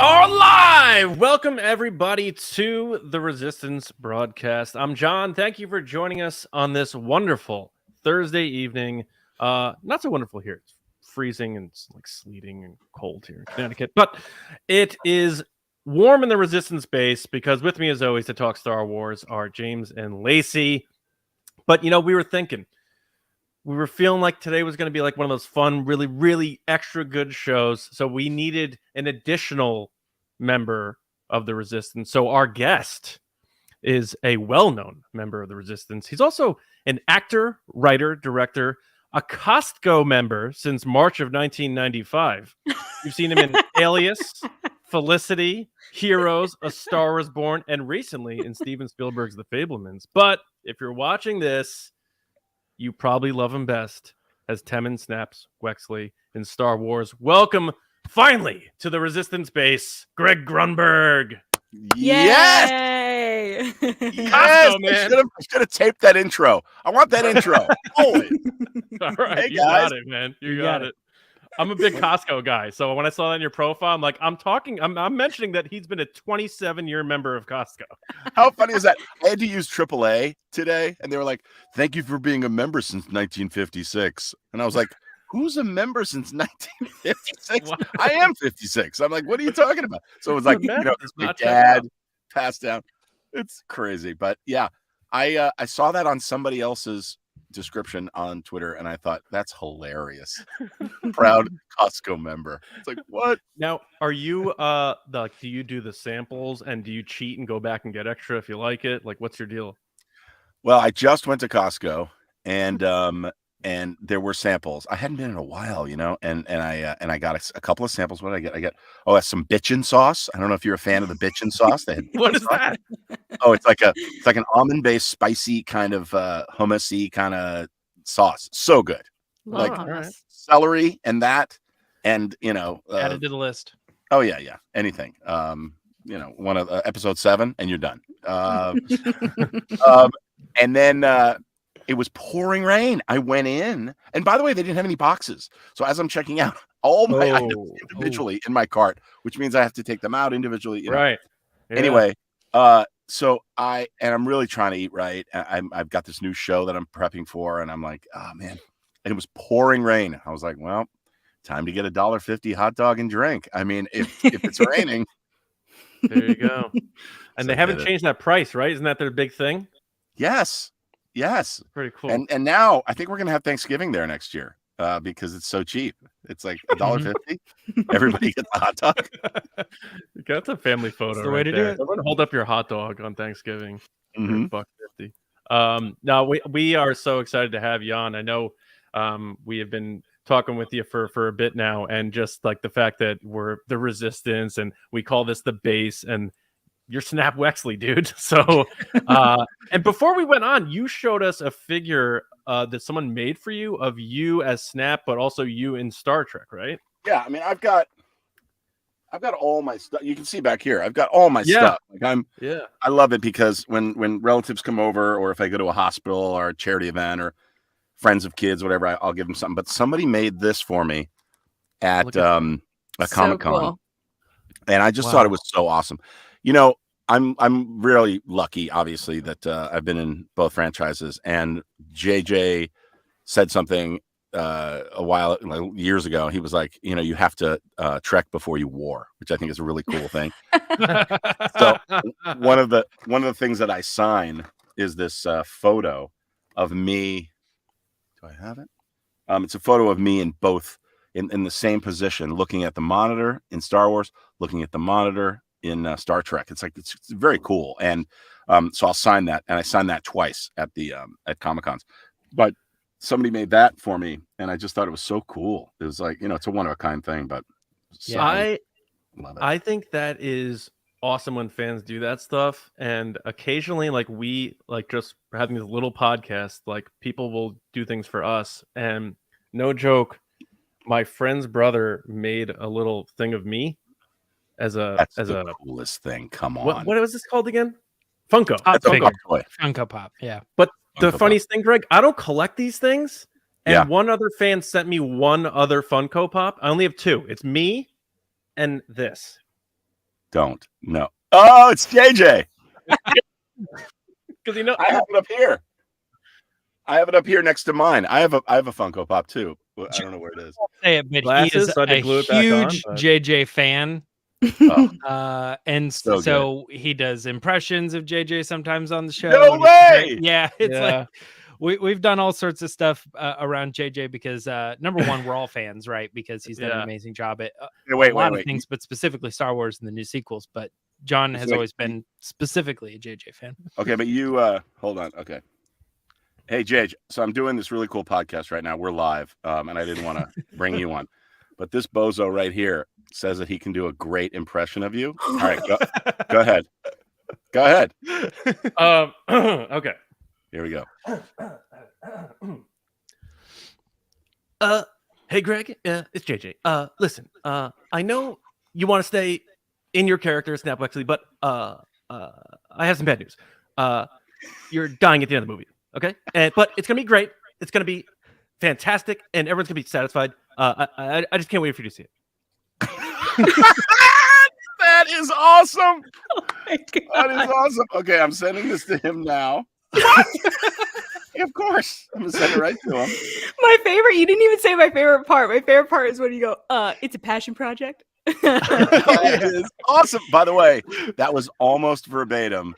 are live! Welcome, everybody, to the Resistance broadcast. I'm John. Thank you for joining us on this wonderful Thursday evening. Not so wonderful here. It's freezing and it's like sleeting and cold here in Connecticut. But it is warm in the Resistance base because with me, as always, to talk Star Wars are James and Lacey. But, you know, we were feeling like today was going to be like one of those fun, really, really extra good shows. So we needed an additional member of the Resistance. So our guest is a well-known member of the Resistance. He's also an actor, writer, director, a Costco member since March of 1995. You've seen him in Alias, Felicity, Heroes, A Star Was Born, and recently in Steven Spielberg's The Fablemans. But if you're watching this, you probably love him best as Temmin Snaps Wexley in Star Wars. Welcome, finally, to the Resistance base, Greg Grunberg. Yes! Yay! Yes! Man. I should have taped that intro. I want that intro. Holy. All right, Hey, you guys. got it, man. You got it. I'm a big Costco guy, so when I saw that in your profile, I'm like, I'm mentioning that he's been a 27-year member of Costco. How funny is that? I had to use AAA today, and they were like, thank you for being a member since 1956. And I was like, who's a member since 1956? Wow. I am 56. I'm like, what are you talking about? So it was like, Remember, this not big dad passed down. It's crazy. But yeah, I saw that on somebody else's description on Twitter, and I thought, that's hilarious. Proud Costco member. It's like, what? Now, are you do you do the samples and do you cheat and go back and get extra if you like it? Like, what's your deal? Well, I just went to Costco, and there were samples. I hadn't been in a while, you know, and I got a couple of samples. What did I get? I got some bitchin sauce. I don't know if you're a fan of the bitchin sauce. They had What is that? Oh, it's like an almond-based, spicy kind of hummusy kind of sauce. So good. Love Like, hummus. Celery and that, and you know, added to the list. oh yeah, anything. You know, one of episode 7, and you're done. And then it was pouring rain. I went in, and by the way, they didn't have any boxes. So as I'm checking out, all my items individually in my cart, which means I have to take them out individually. You know? Right. Yeah. Anyway, so I'm really trying to eat right. I've got this new show that I'm prepping for, and I'm like, oh man, and it was pouring rain. I was like, well, time to get a $1.50 hot dog and drink. I mean, if it's raining, There you go. And So they haven't did it. changed that price, right? Isn't that their big thing? yes. Pretty cool. And now I think we're gonna have Thanksgiving there next year because it's so cheap. It's like $1.50. Everybody gets a hot dog. That's a family photo. the way right to do there. it. Everyone hold up your hot dog on Thanksgiving. Mhm. $1.50. Now we are so excited to have you on. I know we have been talking with you for a bit now, and just like the fact that we're the Resistance and we call this the base, and you're Snap Wexley, dude. So and before we went on, you showed us a figure that someone made for you of you as Snap, but also you in Star Trek, right? Yeah, I mean, I've got all my stuff. You can see back here. I've got all my stuff. Like I love it because when relatives come over, or if I go to a hospital or a charity event or friends of kids, whatever, I'll give them something. But somebody made this for me at a Comic-Con, cool. and I just thought it was so awesome. You know, I'm really lucky, obviously, that I've been in both franchises. And JJ said something years ago. He was like, you know, you have to trek before you war, which I think is a really cool thing. So one of the things that I sign is this photo of me. Do I have it? It's a photo of me in both in the same position, looking at the monitor in Star Wars, looking at the monitor in Star Trek. It's like it's very cool, and so I'll sign that, and I signed that twice at the at Comic-Cons. But somebody made that for me, and I just thought it was so cool. It was like, you know, it's a one-of-a-kind thing, but I love it. I think that is awesome when fans do that stuff, and occasionally, like, we like just having these little podcasts, like people will do things for us, and no joke, my friend's brother made a little thing of me as the coolest thing. Come on, what was this called again? Funko. That's a figure. toy. Funko Pop, yeah. But the Funko funniest thing, Greg, I don't collect these things. And Yeah. one other fan sent me one other Funko Pop. I only have 2. It's me and this. Don't. No. Oh, it's JJ. Because you know, I have it up here. I have it up here next to mine. I have a Funko Pop too. Well, I don't know where it is. Say it, but Glasses, he is so I had to a glue it back on, huge but- JJ fan. Oh, And So so he does impressions of JJ sometimes on the show. No and it's great. way! Yeah, it's Yeah. like we've done all sorts of stuff around JJ because number one, we're all fans, right? Because he's done an Yeah. amazing job at wait, a lot of wait. things, but specifically Star Wars and the new sequels. But John has like- always been specifically a JJ fan. Okay, but you hold on. Okay. Hey, JJ. So I'm doing this really cool podcast right now. We're live, and I didn't want to bring you on, but this bozo right here says that he can do a great impression of you. All right, go ahead. Go ahead. Okay. Here we go. Hey Greg, it's JJ. Listen, I know you want to stay in your character, Snap Wexley, but I have some bad news. You're dying at the end of the movie, okay? But it's gonna be great. It's gonna be fantastic, and everyone's gonna be satisfied. I just can't wait for you to see it. That is awesome. Oh my That is God. awesome. Okay, I'm sending this to him now. Yeah, of course. I'm gonna send it right to him. My favorite, you didn't even say my favorite part. My favorite part is when you go, it's a passion project. It is awesome. By the way, that was almost verbatim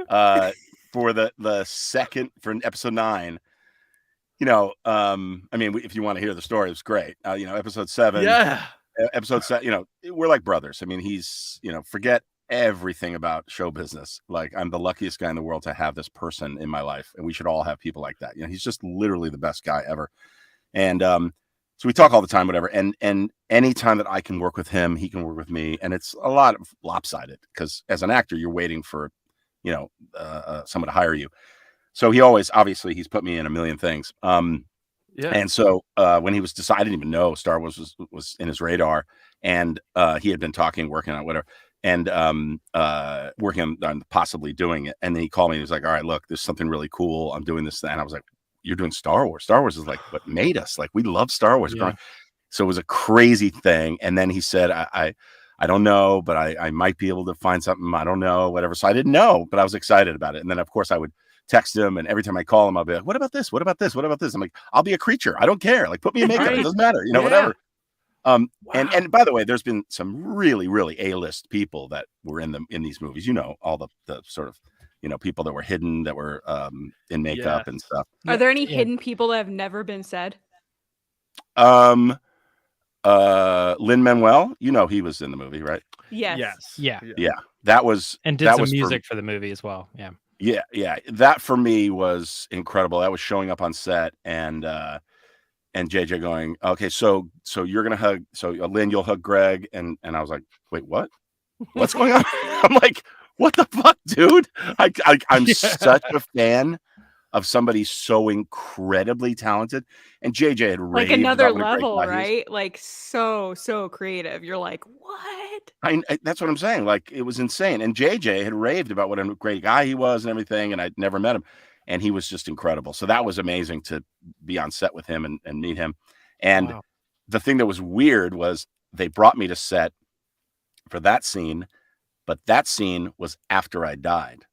for the second for episode 9. You know, I mean, if you want to hear the story, it's great. You know, episode 7. Yeah. Episode 7. You know, we're like brothers. I mean, he's, you know, forget everything about show business. Like, I'm the luckiest guy in the world to have this person in my life, and we should all have people like that. You know, he's just literally the best guy ever. And so we talk all the time, whatever. And any time that I can work with him, he can work with me. And it's a lot of lopsided because as an actor, you're waiting for, you know, someone to hire you. So he always, obviously, he's put me in a million things. Yeah. And so when he was decided, I didn't even know Star Wars was in his radar, and he had been talking, working on whatever, and working on possibly doing it. And then he called me and he was like, all right, look, there's something really cool. I'm doing this. And I was like, you're doing Star Wars. Star Wars is like what made us. Like, we love Star Wars. Yeah. So it was a crazy thing. And then he said, I don't know, but I might be able to find something. I don't know, whatever. So I didn't know, but I was excited about it. And then of course I would text him, and every time I call him, I'll be like, what about this? What about this? What about this? I'm like, I'll be a creature. I don't care. Like, put me in makeup. Right. It doesn't matter. You know, Yeah. whatever. Wow. And by the way, there's been some really, really A-list people that were in these movies. You know, all the sort of, you know, people that were hidden, that were in makeup Yes. and stuff. Are there any Yeah. hidden people that have never been said? Lin-Manuel, you know, he was in the movie, right? Yes. Yeah. Yeah, that was And did that some was music for the movie as well. Yeah. Yeah, that for me was incredible. That was showing up on set, and JJ going, okay, so you're gonna hug, so Lynn, you'll hug Greg, and I was like, wait, what? What's going on? I'm like, what the fuck, dude? I'm such a fan of somebody so incredibly talented, and JJ had Like raved another about what a great level, guy he is. right? Like so creative. You're like, what? I that's what I'm saying. Like, it was insane. And JJ had raved about what a great guy he was and everything, and I'd never met him, and he was just incredible. So that was amazing to be on set with him and meet him. And Wow. the thing that was weird was they brought me to set for that scene, but that scene was after I died,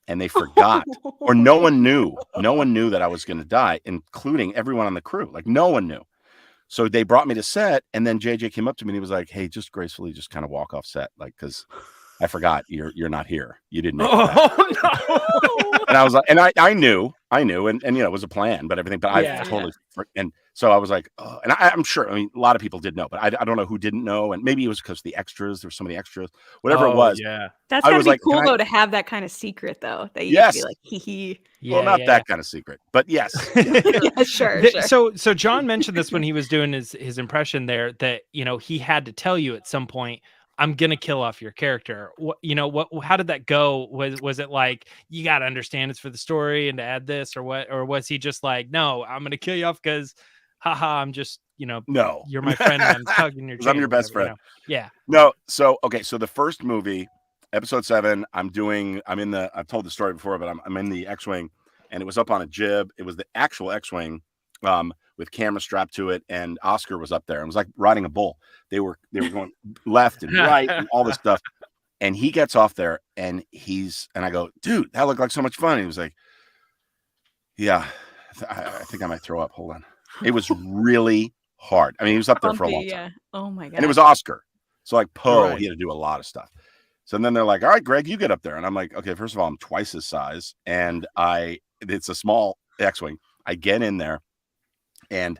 and they forgot, or no one knew that I was going to die, including everyone on the crew. Like, no one knew. So they brought me to set, and then JJ came up to me and he was like, hey, just gracefully just kind of walk off set, like, because I forgot you're not here. You didn't make it back. Oh no. And I was like, and I knew, and you know, it was a plan, but everything, but Yeah. I totally, and so I was like, oh, and I'm sure, I mean, a lot of people did know, but I don't know who didn't know. And maybe it was because the extras, there were so many extras, whatever it was. Yeah. That's I gotta was be like, cool can I- though to have that kind of secret though. That you Yes. can be like, hee hee. Well, not that kind of secret, but yes. Yeah, sure. So John mentioned this when he was doing his impression there, that, you know, he had to tell you at some point, I'm gonna kill off your character. How did that go? Was it like, you got to understand it's for the story and to add this, or what? Or was he just like, no, I'm gonna kill you off because, haha, I'm just, you know, No, you're my friend and I'm tugging your 'Cause I'm chain your or best whatever, friend. you know? Yeah. No, so okay, so the first movie, episode 7, I've told the story before, but I'm in the X-Wing, and it was up on a jib. It was the actual X-Wing with camera strapped to it, and Oscar was up there. It was like riding a bull. They were going left and right and all this stuff. And he gets off there and I go, dude, that looked like so much fun. And he was like, yeah, I think I might throw up. Hold on. It was really hard. I mean, he was up there for a long time. Yeah. Oh my god. And it was Oscar. So like Poe, Right. he had to do a lot of stuff. So then they're like, all right, Greg, you get up there. And I'm like, okay, first of all, I'm twice his size. And it's a small X-Wing. I get in there and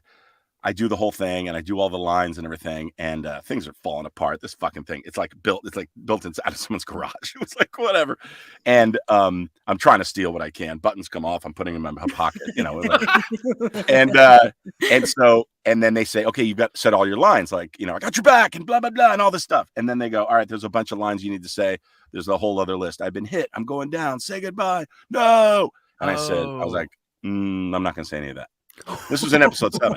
I do the whole thing and I do all the lines and everything. And things are falling apart. This fucking thing. It's like built inside of someone's garage. It was like, whatever. And I'm trying to steal what I can. Buttons come off. I'm putting them in my pocket, you know. And then they say, okay, you've got said all your lines, like, you know, I got your back and blah, blah, blah, and all this stuff. And then they go, all right, there's a bunch of lines you need to say. There's a whole other list. I've been hit. I'm going down. Say goodbye. No. And I was like, I'm not going to say any of that. This was in episode 7.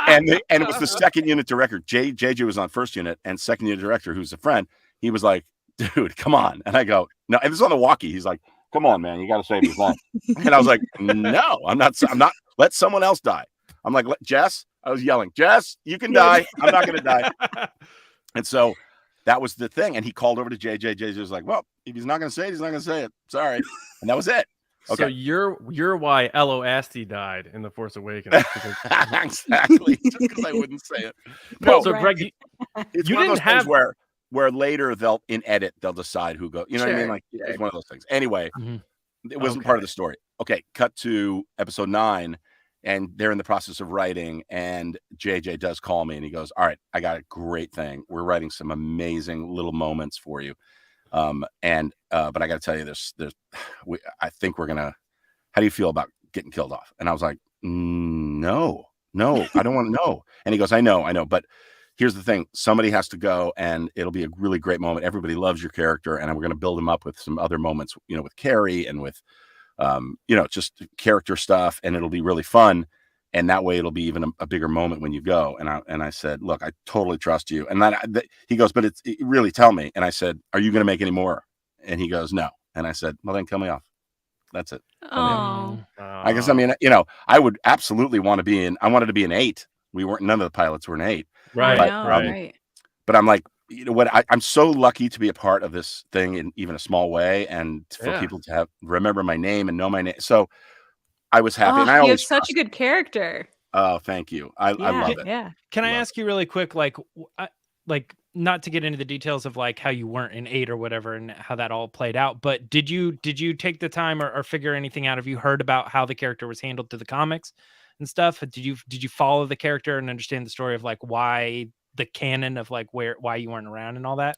And it was the second unit director. JJ was on first unit, and second unit director, who's a friend, he was like, dude, come on. And I go, no, and this is on the walkie. He's like, come on, man, you got to say these lines. And I was like, no, I'm not, let someone else die. I'm like, Jess, I was yelling, Jess, you can die. I'm not going to die. And so that was the thing. And he called over to JJ. JJ was like, well, if he's not going to say it, he's not going to say it. Sorry. And that was it. Okay. So you're why Elo Asti died in The Force Awakens. Exactly. Just because I wouldn't say it. No, so Greg, it's you one didn't of those things have where later they'll decide who goes. You know what I mean? Like it's one of those things. Anyway, it wasn't part of the story. Okay, cut to episode 9, and they're in the process of writing, and JJ does call me, and he goes, "All right, I got a great thing. We're writing some amazing little moments for you." But I got to tell you, I think we're gonna. How do you feel about getting killed off? And I was like, no, I don't want to know. And he goes, I know, but here's the thing: somebody has to go, and it'll be a really great moment. Everybody loves your character, and we're gonna build him up with some other moments, you know, with Carrie and with, you know, just character stuff, and it'll be really fun. And that way it'll be even a bigger moment when you go. And I said, look, I totally trust you. And he goes, but it's really, tell me. And I said, are you going to make any more? And he goes, no. And I said, well, then kill me off. That's it. Oh. I guess, I mean, you know, I would absolutely want to be I wanted to be an 8. None of the pilots were an 8. Right. Right. But I'm like, you know what? I'm so lucky to be a part of this thing in even a small way. And for people to remember my name and know my name. So I was happy. And I always you have such a good character. Oh, thank you. I love it. Yeah. Can I ask you really quick, like not to get into the details of like how you weren't in 8 or whatever and how that all played out, but did you take the time or figure anything out? Have you heard about how the character was handled to the comics and stuff? Did you follow the character and understand the story of like why the canon of like why you weren't around and all that?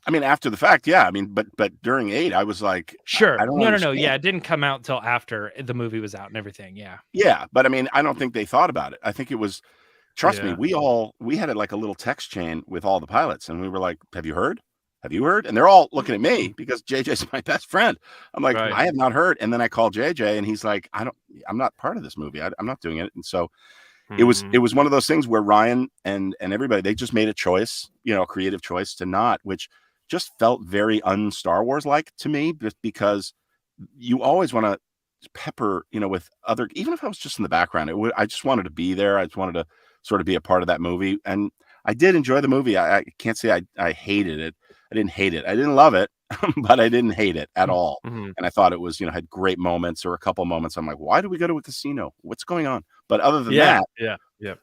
I mean, after the fact, yeah. I mean, but during 8, I was like, sure. I don't No. understand. Yeah, it didn't come out until after the movie was out and everything. Yeah. Yeah, but I mean, I don't think they thought about it. I think it was, trust me, we had like a little text chain with all the pilots, and we were like, have you heard? Have you heard? And they're all looking at me because JJ's my best friend. I'm like, I have not heard. And then I called JJ, and he's like, I'm not part of this movie. I'm not doing it. And so it was one of those things where Ryan and everybody, they just made a choice, you know, a creative choice to not, which just felt very un-Star Wars like to me, just because you always want to pepper, you know, with other, even if I was just in the background, I just wanted to be there. I just wanted to sort of be a part of that movie. And I did enjoy the movie. I can't say I hated it. I didn't hate it. I didn't love it, but I didn't hate it at all. And I thought it was, you know, had great moments or a couple moments. I'm like, why do we go to a casino? What's going on? But other than that,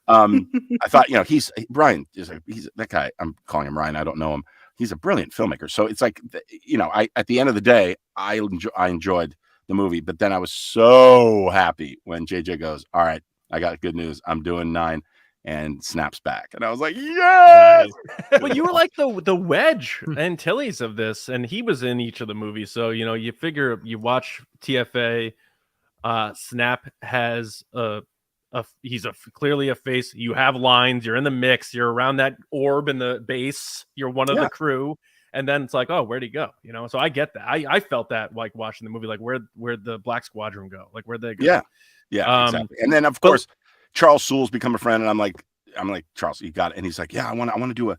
I thought, you know, Brian is he's that guy. I'm calling him Ryan. I don't know him. He's a brilliant filmmaker. So it's like, you know, at the end of the day, I enjoyed the movie, but then I was so happy when JJ goes, all right, I got good news. I'm doing 9, and snaps back. And I was like, yes! Well, you were like the Wedge Antilles of this, and he was in each of the movies. So, you know, you figure you watch TFA, Snap has he's clearly a face. You have lines. You're in the mix. You're around that orb in the base. You're one of the crew, and then it's like, oh, where'd he go? You know. So I get that. I felt that like watching the movie. Like where'd the Black Squadron go? Like where'd they go? Yeah, exactly. And then of course Charles Soule's become a friend, and I'm like Charles, you got it. And he's like, yeah, I want to do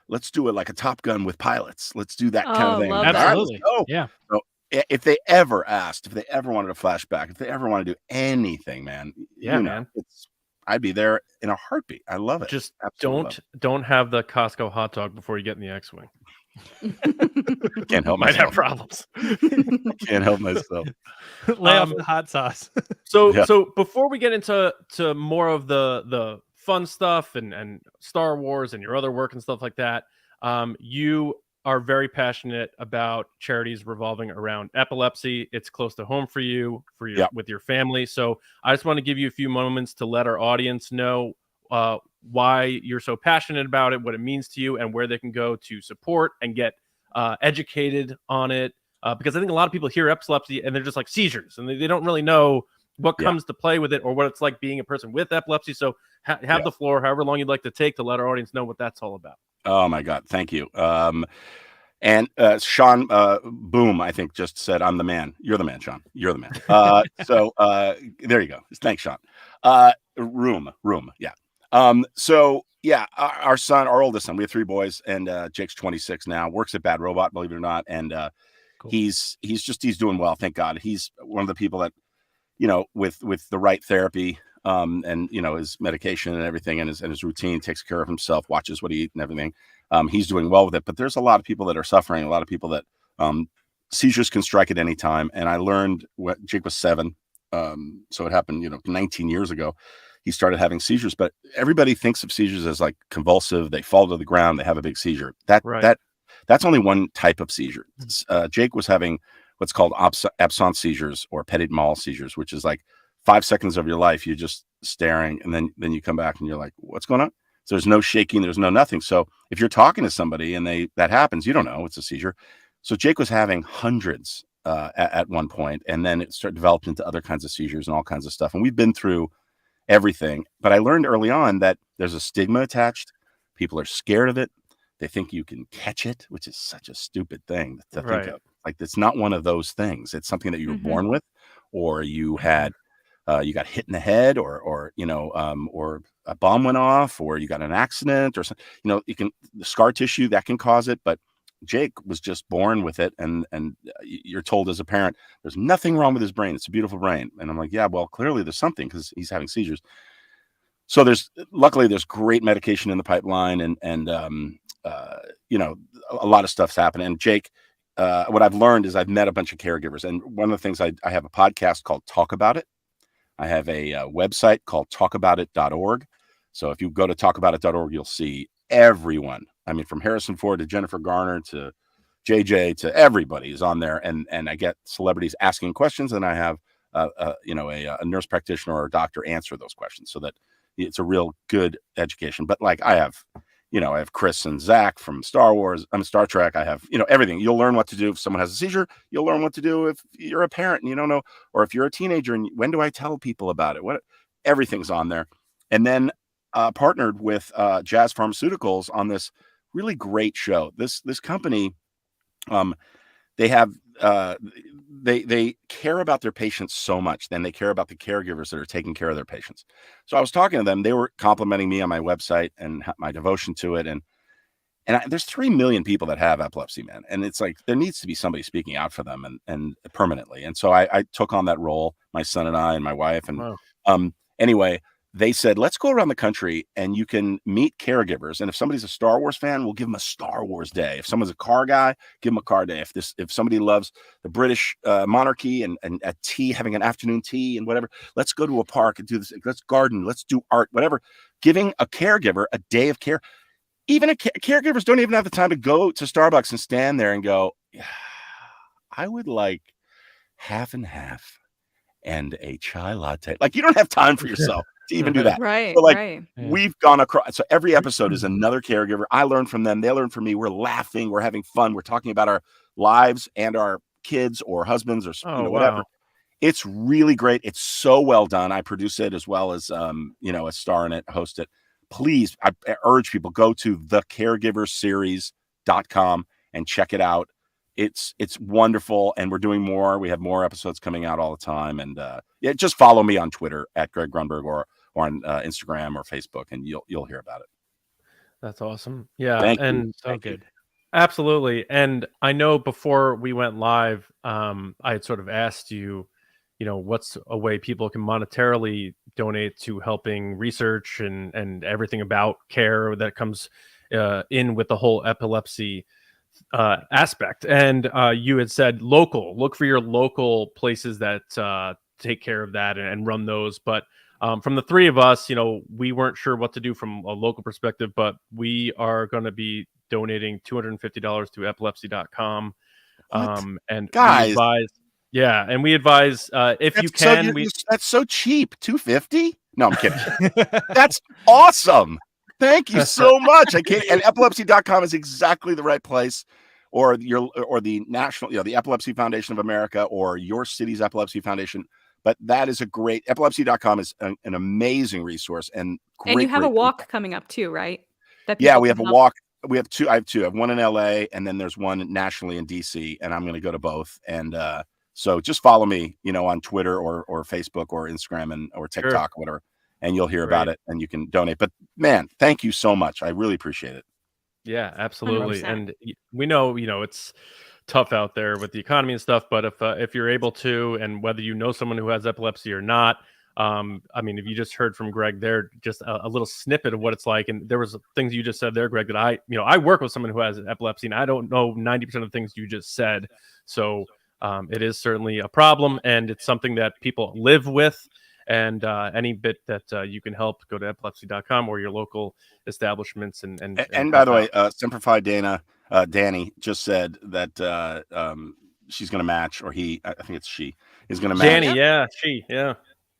let's do it like a Top Gun with pilots. Let's do that kind of thing. Absolutely. Yeah. So if they ever wanted a flashback, if they ever want to do anything, man, man, I'd be there in a heartbeat. I love it. Just Absolutely don't have the Costco hot dog before you get in the X-Wing. Can't help Might have myself. problems. Can't help myself. Lay off the hot sauce. So Yeah. so before we get into more of the fun stuff and Star Wars and your other work and stuff like that, you are very passionate about charities revolving around epilepsy. It's close to home for you, with your family. So I just want to give you a few moments to let our audience know why you're so passionate about it, what it means to you, and where they can go to support and get educated on it. Because I think a lot of people hear epilepsy and they're just like seizures, and they don't really know what comes to play with it or what it's like being a person with epilepsy. So have the floor, however long you'd like to take, to let our audience know what that's all about. Oh my God, thank you. And Sean Boom, I think, just said, "I'm the man." You're the man, Sean. You're the man. So there you go. Thanks, Sean. Room, yeah. So yeah, our son, our oldest son, we have 3 boys, and Jake's 26 now, works at Bad Robot, believe it or not, and cool. He's doing well, thank God. He's one of the people that, with the right therapy, and his medication and everything, and his routine, takes care of himself, watches what he eats and everything. He's doing well with it, but there's a lot of people that are suffering, a lot of people that seizures can strike at any time. And I learned when Jake was 7, so it happened 19 years ago. He started having seizures, but everybody thinks of seizures as like convulsive. They fall to the ground, they have a big seizure. That's only one type of seizure. Jake was having what's called absence seizures, or petit mal seizures, which is like 5 seconds of your life you're just staring, and then you come back and you're like, what's going on? So there's no shaking, there's no nothing. So if you're talking to somebody and that happens, you don't know it's a seizure. So Jake was having hundreds at one point, and then it developed into other kinds of seizures and all kinds of stuff. And we've been through everything, but I learned early on that there's a stigma attached. People are scared of it. They think you can catch it, which is such a stupid thing to think of. Like, it's not one of those things. It's something that you were born with, or you had, you got hit in the head, or a bomb went off, or you got an accident, or something. The scar tissue that can cause it. But Jake was just born with it, and you're told as a parent, there's nothing wrong with his brain. It's a beautiful brain. And I'm like, yeah, well, clearly there's something, because he's having seizures. So luckily there's great medication in the pipeline, and a lot of stuff's happening. And Jake, what I've learned is I've met a bunch of caregivers, and one of the things, I have a podcast called Talk About It. I have a website called talkaboutit.org. So if you go to talkaboutit.org, you'll see everyone. I mean, from Harrison Ford to Jennifer Garner to JJ to everybody is on there, and I get celebrities asking questions, and I have a nurse practitioner or a doctor answer those questions, so that it's a real good education. But like, I have Chris and Zach from Star Trek. I have, everything. You'll learn what to do if someone has a seizure. You'll learn what to do if you're a parent and you don't know, or if you're a teenager and when do I tell people about it? Everything's on there. And then partnered with Jazz Pharmaceuticals on this really great show. This company, they have they care about their patients so much, then they care about the caregivers that are taking care of their patients. So I was talking to them. They were complimenting me on my website and my devotion to it. And there's 3 million people that have epilepsy, man. And it's like, there needs to be somebody speaking out for them and permanently. And so I took on that role, my son and I and my wife. And anyway, they said, let's go around the country and you can meet caregivers. And if somebody's a Star Wars fan, we'll give them a Star Wars day. If someone's a car guy, give them a car day. If somebody loves the British monarchy and a tea, having an afternoon tea and whatever, let's go to a park and do this. Let's garden, let's do art, whatever. Giving a caregiver a day of care. Even caregivers don't even have the time to go to Starbucks and stand there and go, yeah, I would like half and half and a chai latte. Like, you don't have time for yourself to even do that. Right. So, like, right. we've gone across. So every episode is another caregiver. I learn from them. They learn from me. We're laughing. We're having fun. We're talking about our lives and our kids or husbands or whatever. Wow. It's really great. It's so well done. I produce it as well as, a star in it, host it. Please, I urge people, go to thecaregiverseries.com and check it out. It's wonderful, and we're doing more. We have more episodes coming out all the time, and just follow me on Twitter at Greg Grunberg or on Instagram or Facebook, and you'll hear about it. That's awesome. Yeah, Thank and you. so good. Absolutely. And I know before we went live, I had sort of asked you, what's a way people can monetarily donate to helping research and everything about care that comes in with the whole epilepsy aspect. And you had said look for your local places that take care of that and run those. But from the three of us, we weren't sure what to do from a local perspective, but we are going to be donating $250 to epilepsy.com. And guys, we advise if you can. That's so cheap. $250? No, I'm kidding. That's awesome. Thank you so much. I can't. And epilepsy.com is exactly the right place, or the national, the Epilepsy Foundation of America, or your city's Epilepsy Foundation. But that is a great, epilepsy.com is an amazing resource, and great. And you have a walk coming up too, right? Yeah, we have a walk. We have two. I have two. I have one in LA, and then there's one nationally in DC, and I'm going to go to both. And so just follow me, on Twitter or Facebook or Instagram or TikTok, or whatever, and you'll hear about it, and you can donate. But man, thank you so much. I really appreciate it. Yeah, absolutely. 100%. And we know, it's tough out there with the economy and stuff. But if you're able to, and whether you know someone who has epilepsy or not, if you just heard from Greg there, just a little snippet of what it's like, and there was things you just said there, Greg, that I work with someone who has epilepsy, and I don't know 90% of the things you just said. So it is certainly a problem, and it's something that people live with. And any bit that you can help, go to epilepsy.com or your local establishments. And by the way, Simplify Dani just said that she's going to match, or I think it's she is going to match. Dani, she.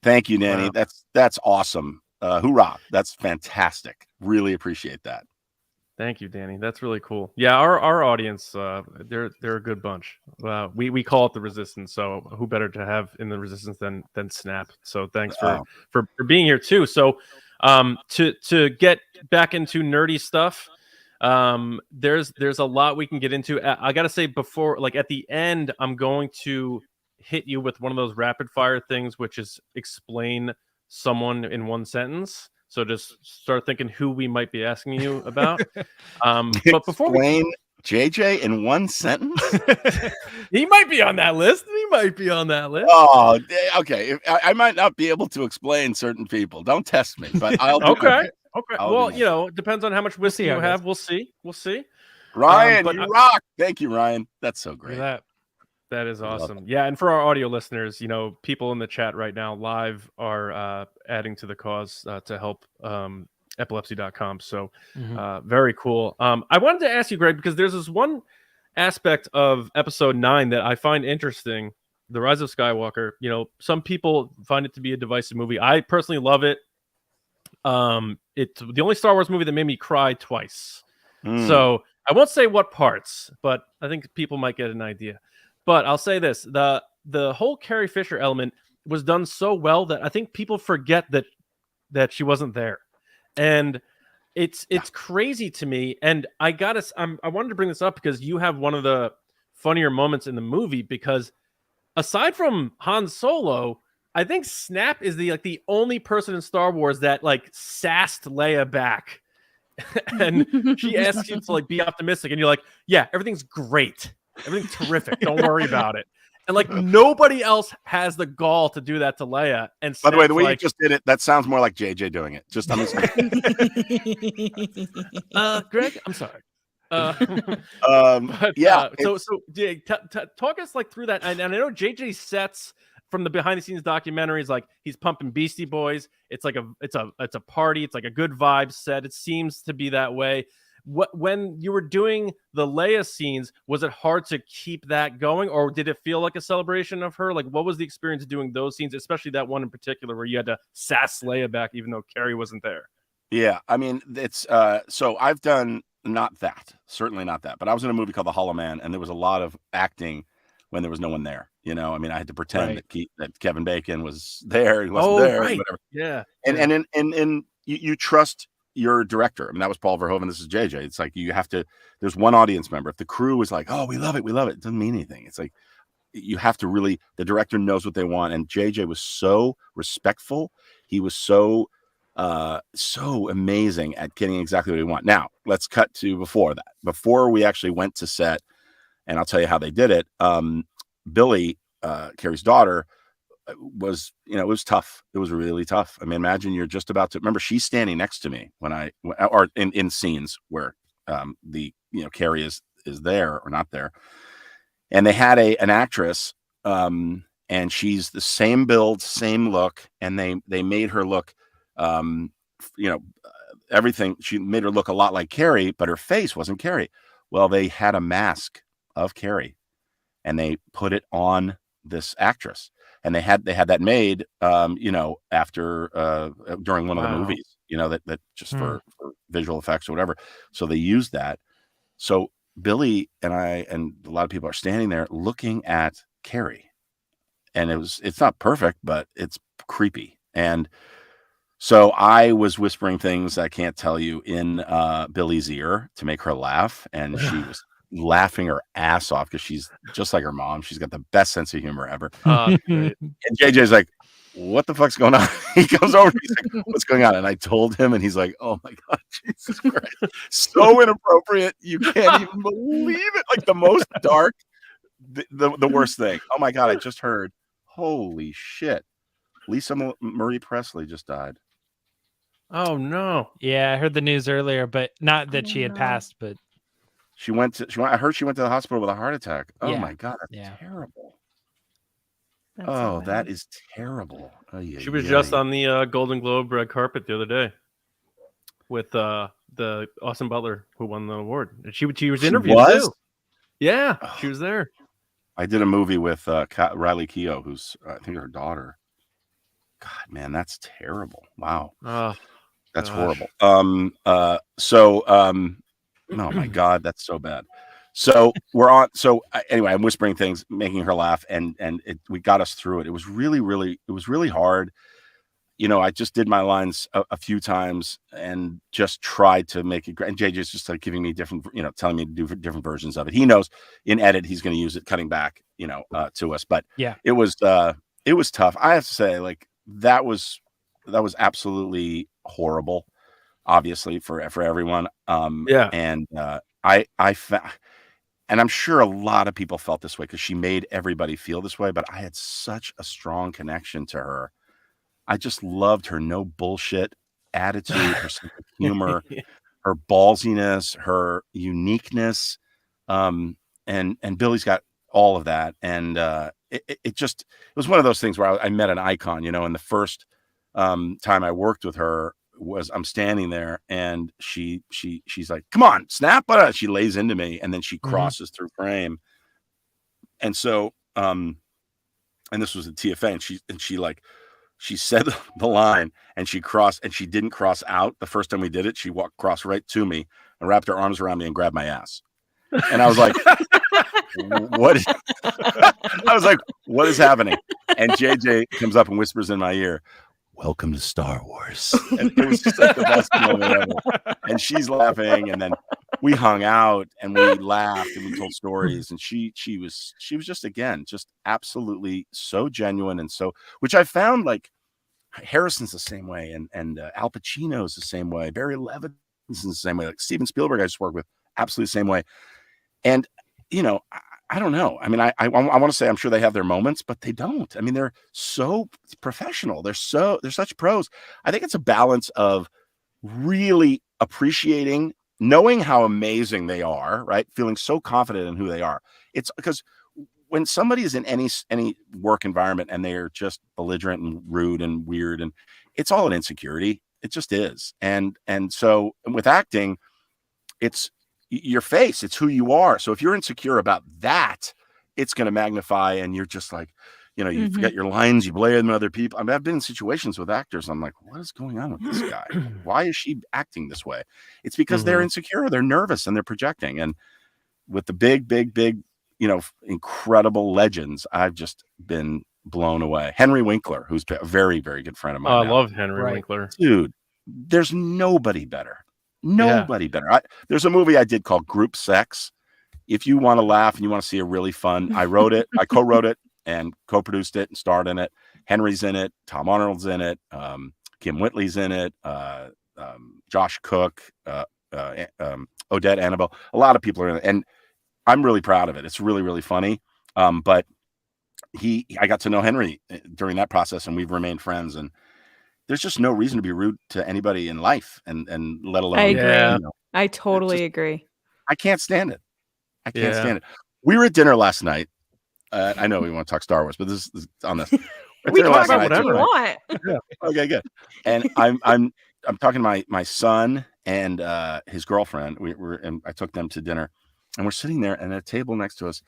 Thank you, Dani. Wow. That's awesome. Hoorah! That's fantastic. Really appreciate that. Thank you, Dani. That's really cool. Yeah, our audience, they're a good bunch. We call it the Resistance, so who better to have in the Resistance than Snap? So thanks for being here too. So to get back into nerdy stuff, there's a lot we can get into. I gotta say, before, like at the end, I'm going to hit you with one of those rapid fire things, which is explain someone in one sentence. So just start thinking who we might be asking you about. But before explain JJ in one sentence, he might be on that list. Oh, okay. I might not be able to explain certain people. Don't test me, but I'll. Okay. Well, it depends on how much whiskey you have. We'll see. Ryan, you rock. Thank you, Ryan. That's so great. That is awesome. Yeah, and for our audio listeners, people in the chat right now live are adding to the cause to help epilepsy.com. So very cool. I wanted to ask you, Greg, because there's this one aspect of episode 9 that I find interesting, The Rise of Skywalker. Some people find it to be a divisive movie. I personally love it. It's the only Star Wars movie that made me cry twice. So I won't say what parts, but I think people might get an idea. But I'll say this, the whole Carrie Fisher element was done so well that I think people forget that she wasn't there. And it's crazy to me. And I wanted to bring this up because you have one of the funnier moments in the movie, because aside from Han Solo, I think Snap is the only person in Star Wars that sassed Leia back. And she asks you to be optimistic, and you're like, yeah, everything's great. Everything's terrific. Don't worry about it. And nobody else has the gall to do that to Leia. And by the way, the way you just did it, that sounds more like JJ doing it. Just I'm Greg, I'm sorry. Talk us through that. And I know JJ sets from the behind the scenes documentaries, he's pumping Beastie Boys. It's a party. It's a good vibe set. It seems to be that way. When you were doing the Leia scenes, was it hard to keep that going, or did it feel like a celebration of her? What was the experience doing those scenes, especially that one in particular where you had to sass Leia back even though Carrie wasn't there? Yeah, I mean, it's so I've done certainly not that, but I was in a movie called The Hollow Man, and there was a lot of acting when there was no one there. I mean, I had to pretend that Kevin Bacon was there. He wasn't there. Right. Whatever. Yeah. And you trust your director. I mean, that was Paul Verhoeven. This is JJ. It's you have to, there's one audience member. If the crew is oh, we love it, it doesn't mean anything. It's you have to really, the director knows what they want. And JJ was so respectful. He was so amazing at getting exactly what he want. Now let's cut to before that. Before we actually went to set, and I'll tell you how they did it. Billy, Carrie's daughter, was, it was tough. It was really tough. I mean, imagine you're just about to, remember, she's standing next to me or in scenes where Carrie is there or not there. And they had an actress, and she's the same build, same look, and they made her look, everything. She made her look a lot like Carrie, but her face wasn't Carrie. Well, they had a mask of Carrie, and they put it on this actress, and they had that made, after during one of the movies, that just for visual effects or whatever. So they used that. So Billy and I and a lot of people are standing there looking at Carrie, and it's not perfect, but it's creepy. And so I was whispering things I can't tell you in Billy's ear to make her laugh, and she was laughing her ass off because she's just like her mom. She's got the best sense of humor ever. Great. And JJ's like, "What the fuck's going on?" He comes over, he's like, "What's going on?" And I told him, and he's like, "Oh my God, Jesus Christ. So inappropriate. You can't even believe it." Like the most dark, the worst thing. Oh my God, I just heard. Holy shit. Lisa Marie Presley just died. Oh no. Yeah, I heard the news earlier, but not that she had passed, but I heard she went to the hospital with a heart attack. Oh Yeah. my God, that's Yeah. terrible. That's so That bad. is terrible. She was just on the Golden Globe red carpet the other day with the Austin Butler who won the award. And she was interviewed too. Yeah, she was there. I did a movie with Riley Keough, who's I think her daughter. God, man, that's terrible. Wow. That's horrible. Oh my God, that's so bad. So we're on. So anyway, I'm whispering things, making her laugh, and we got us through it. It was really hard. I just did my lines a few times and just tried to make it great. And JJ's just like giving me different, telling me to do different versions of it. He knows in edit he's going to use it, cutting back, to us. But yeah, it was tough. I have to say, like that was absolutely horrible, obviously for everyone. And and I'm sure a lot of people felt this way because she made everybody feel this way. But I had such a strong connection to her. I just loved her no bullshit attitude, her sense of humor, her ballsiness, her uniqueness. And Billy's got all of that. And it was one of those things where I met an icon, and the first time I worked with her was I'm standing there and she's like, "Come on, snap." But she lays into me and then she crosses through frame. And so, and this was at TFA, and she said the line and she crossed, and she didn't cross out the first time we did it. She walked across right to me and wrapped her arms around me and grabbed my ass. And I was like, what? I was like, what is happening? And JJ comes up and whispers in my ear, "Welcome to Star Wars." And it was just like the best moment ever. And she's laughing, and then we hung out and we laughed and we told stories. And she was just, again, just absolutely so genuine. And so, which I found, like Harrison's the same way, and Al Pacino's the same way, Barry Levinson's the same way, like Steven Spielberg I just worked with, absolutely the same way. And I don't know. I mean, I want to say I'm sure they have their moments, but they don't. I mean, they're so professional. They're such pros. I think it's a balance of really appreciating, knowing how amazing they are, right? Feeling so confident in who they are. It's because when somebody is in any work environment and they're just belligerent and rude and weird, and it's all an insecurity. It just is. And so with acting, it's your face, it's who you are. So if you're insecure about that, it's going to magnify, and you're just like, you forget your lines, you blare them at other people. I mean, I've been in situations with actors, I'm like, what is going on with this guy? Why is she acting this way? It's because they're insecure, they're nervous, and they're projecting. And with the big, incredible legends, I've just been blown away. Henry Winkler, who's a very, very good friend of mine. I love Henry Winkler. Dude, there's nobody better. Nobody better. There's a movie I did called Group Sex. If you want to laugh and you want to see a really fun, I wrote it, I co-wrote it and co-produced it and starred in it. Henry's in it, Tom Arnold's in it, Kim Whitley's in it, Josh Cook, Odette Annabelle. A lot of people are in it, and I'm really proud of it. It's really, really funny. But I got to know Henry during that process, and we've remained friends. And there's just no reason to be rude to anybody in life, and let alone. I agree. I totally agree. I can't stand it. I can't stand it. We were at dinner last night. I know we want to talk Star Wars, but this is on this. We can talk about whatever whatever you want. Yeah. Okay, good. And I'm talking to my son and his girlfriend. And I took them to dinner, and we're sitting there, and at a table next to us,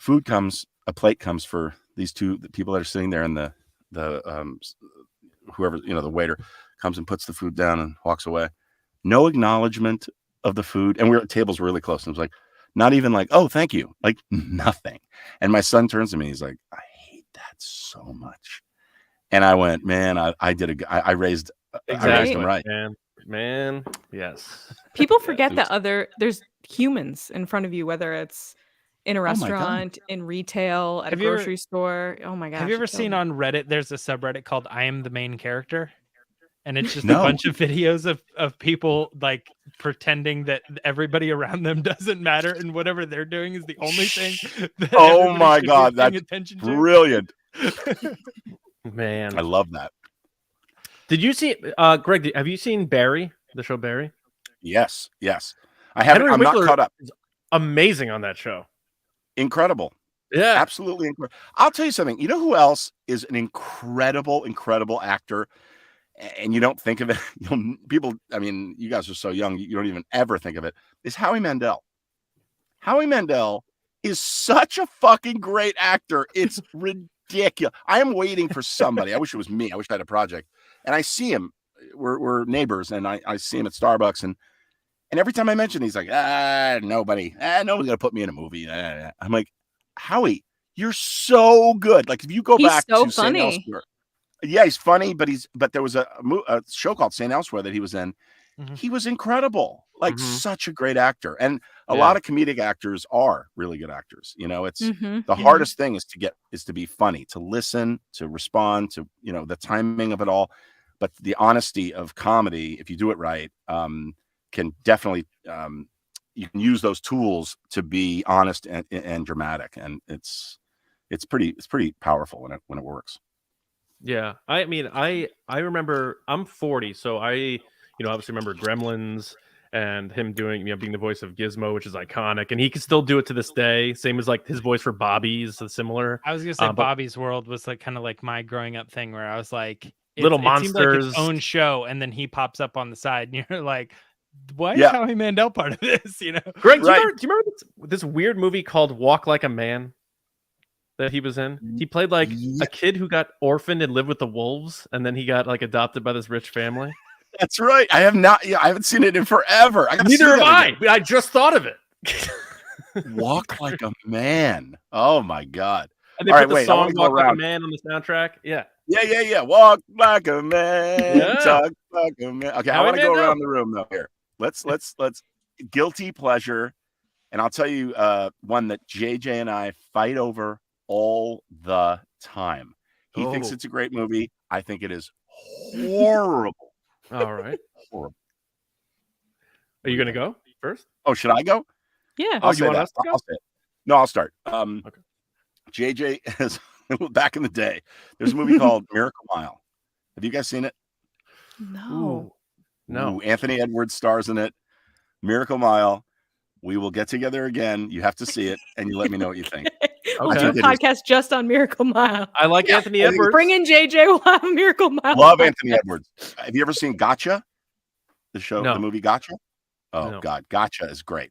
a plate comes for these two people that are sitting there, and the whoever, the waiter comes and puts the food down and walks away. No acknowledgement of the food, and tables were really close. And it was like, not even like, oh, thank you, like nothing. And my son turns to me, he's like, I hate that so much. And I went, man, I raised him right. Man, yes. People forget that there's humans in front of you, whether it's in a restaurant, in retail, at a grocery store. Oh my gosh. Have you ever seen on Reddit, there's a subreddit called I Am the Main Character? And it's just a bunch of videos of people like pretending that everybody around them doesn't matter, and whatever they're doing is the only thing that oh my God, that's brilliant. Man, I love that. Did you see Greg, have you seen Barry, the show Barry? Yes. I haven't. I'm not caught up. Amazing on that show. Incredible. Yeah, absolutely incredible. I'll tell you something. You know who else is an incredible actor, and you don't think of it? People, I mean, you guys are so young, you don't even ever think of it. Is Howie Mandel. Howie Mandel is such a fucking great actor. It's ridiculous. I am waiting for somebody. I wish it was me. I wish I had a project. And I see him. We're neighbors, and I see him at Starbucks, and every time I mention, he's like, nobody's gonna put me in a movie. I'm like, Howie, you're so good. Like, if you go back to St. Elsewhere, yeah, he's funny, but there was a show called St. Elsewhere that he was in. Mm-hmm. He was incredible, like such a great actor. And a lot of comedic actors are really good actors. It's the hardest thing is to be funny, to listen, to respond, to the timing of it all. But the honesty of comedy, if you do it right, can definitely you can use those tools to be honest and dramatic, and it's pretty powerful when it works. Yeah, I mean, I remember, I'm 40, so I obviously remember Gremlins and him doing being the voice of Gizmo, which is iconic, and he can still do it to this day. Same as like his voice for Bobby's similar. I was gonna say Bobby's World was like kind of like my growing up thing, where I was like, Little Monsters, it seemed like its own show, and then he pops up on the side, and you're like, why is Howie Mandel part of this? Greg, do you remember this weird movie called Walk Like a Man that he was in? He played like a kid who got orphaned and lived with the wolves, and then he got like adopted by this rich family. That's right. I have not. Yeah, I haven't seen it in forever. Neither have I. I just thought of it. Walk Like a Man. Oh my God. And they put the song Walk Like a Man on the soundtrack. Yeah. Walk like a man. Talk like a man. Okay, I want to go around the room though here. Let's guilty pleasure. And I'll tell you one that JJ and I fight over all the time. He thinks it's a great movie. I think it is horrible. All right. Horrible. Are you going to go first? Oh, should I go? Yeah. You want us to go? I'll say it. No, I'll start. Okay. JJ has back in the day, there's a movie called Miracle Mile. Have you guys seen it? No. No. Anthony Edwards stars in it. Miracle Mile. We will get together again. You have to see it, and you let me know what you think. We'll do a podcast just on Miracle Mile. I like Anthony Edwards. Bring in JJ. We'll have a Miracle Mile. Love Anthony Edwards. Have you ever seen Gotcha? The show, No. the movie Gotcha? Oh, No. God. Gotcha is great.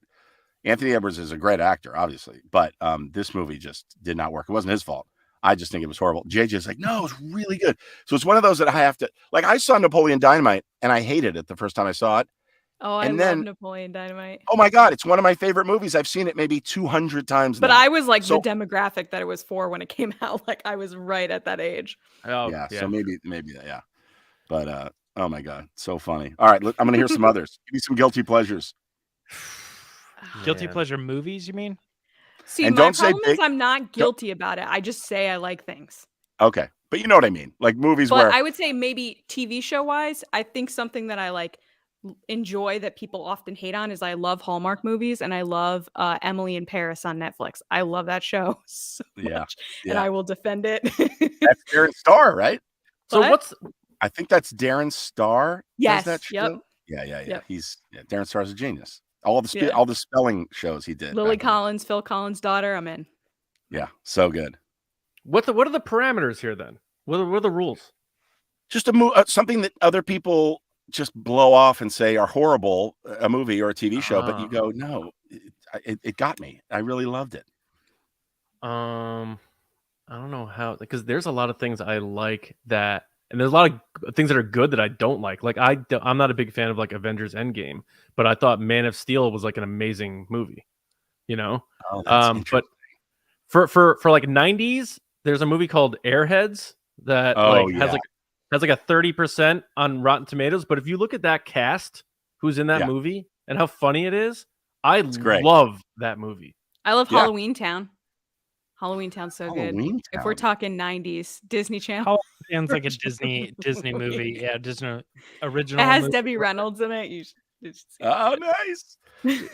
Anthony Edwards is a great actor, obviously, but this movie just did not work. It wasn't his fault. I just think it was horrible. JJ's like, no, it's really good. So it's one of those that I have to, like, I saw Napoleon Dynamite, and I hated it the first time I saw it. Oh, I love Napoleon Dynamite. Oh my God, it's one of my favorite movies. I've seen it maybe 200 times. But I was like the demographic that it was for when it came out. Like I was right at that age. Oh, yeah. So maybe yeah. But oh my God, so funny. All right, I'm gonna hear some others. Give me some guilty pleasures. Guilty pleasure movies, you mean? See, and my problem is I'm not guilty about it. I just say I like things. Okay, but you know what I mean, like movies. But where I would say maybe TV show wise, I think something that I like enjoy that people often hate on is I love Hallmark movies, and I love Emily in Paris on Netflix. I love that show so much, and I will defend it. That's Darren Star, right? So I think that's Darren Star. Yes. That show? Yep. Yeah. Darren Star's a genius. all the spelling shows he did. Lily Collins, Phil Collins' daughter. I'm in. Yeah, so good. What are the parameters here then? What are the rules? Just something that other people just blow off and say are horrible, a movie or a TV show, but you go, no, it got me. I really loved it. I don't know how, because there's a lot of things I like that, and there's a lot of things that are good that I don't like. Like I'm not a big fan of like Avengers Endgame, but I thought Man of Steel was like an amazing movie. You know, but for like 90s, there's a movie called Airheads that has like a 30% on Rotten Tomatoes. But if you look at that cast, who's in that movie and how funny it is, I love that movie. I love Halloween Town. Halloween Town's so Halloween good. If we're talking 90s, Disney Channel. Halloween Town's like a Disney movie. Yeah, Disney original. It has movie. Debbie Reynolds in it. You should see it. Nice.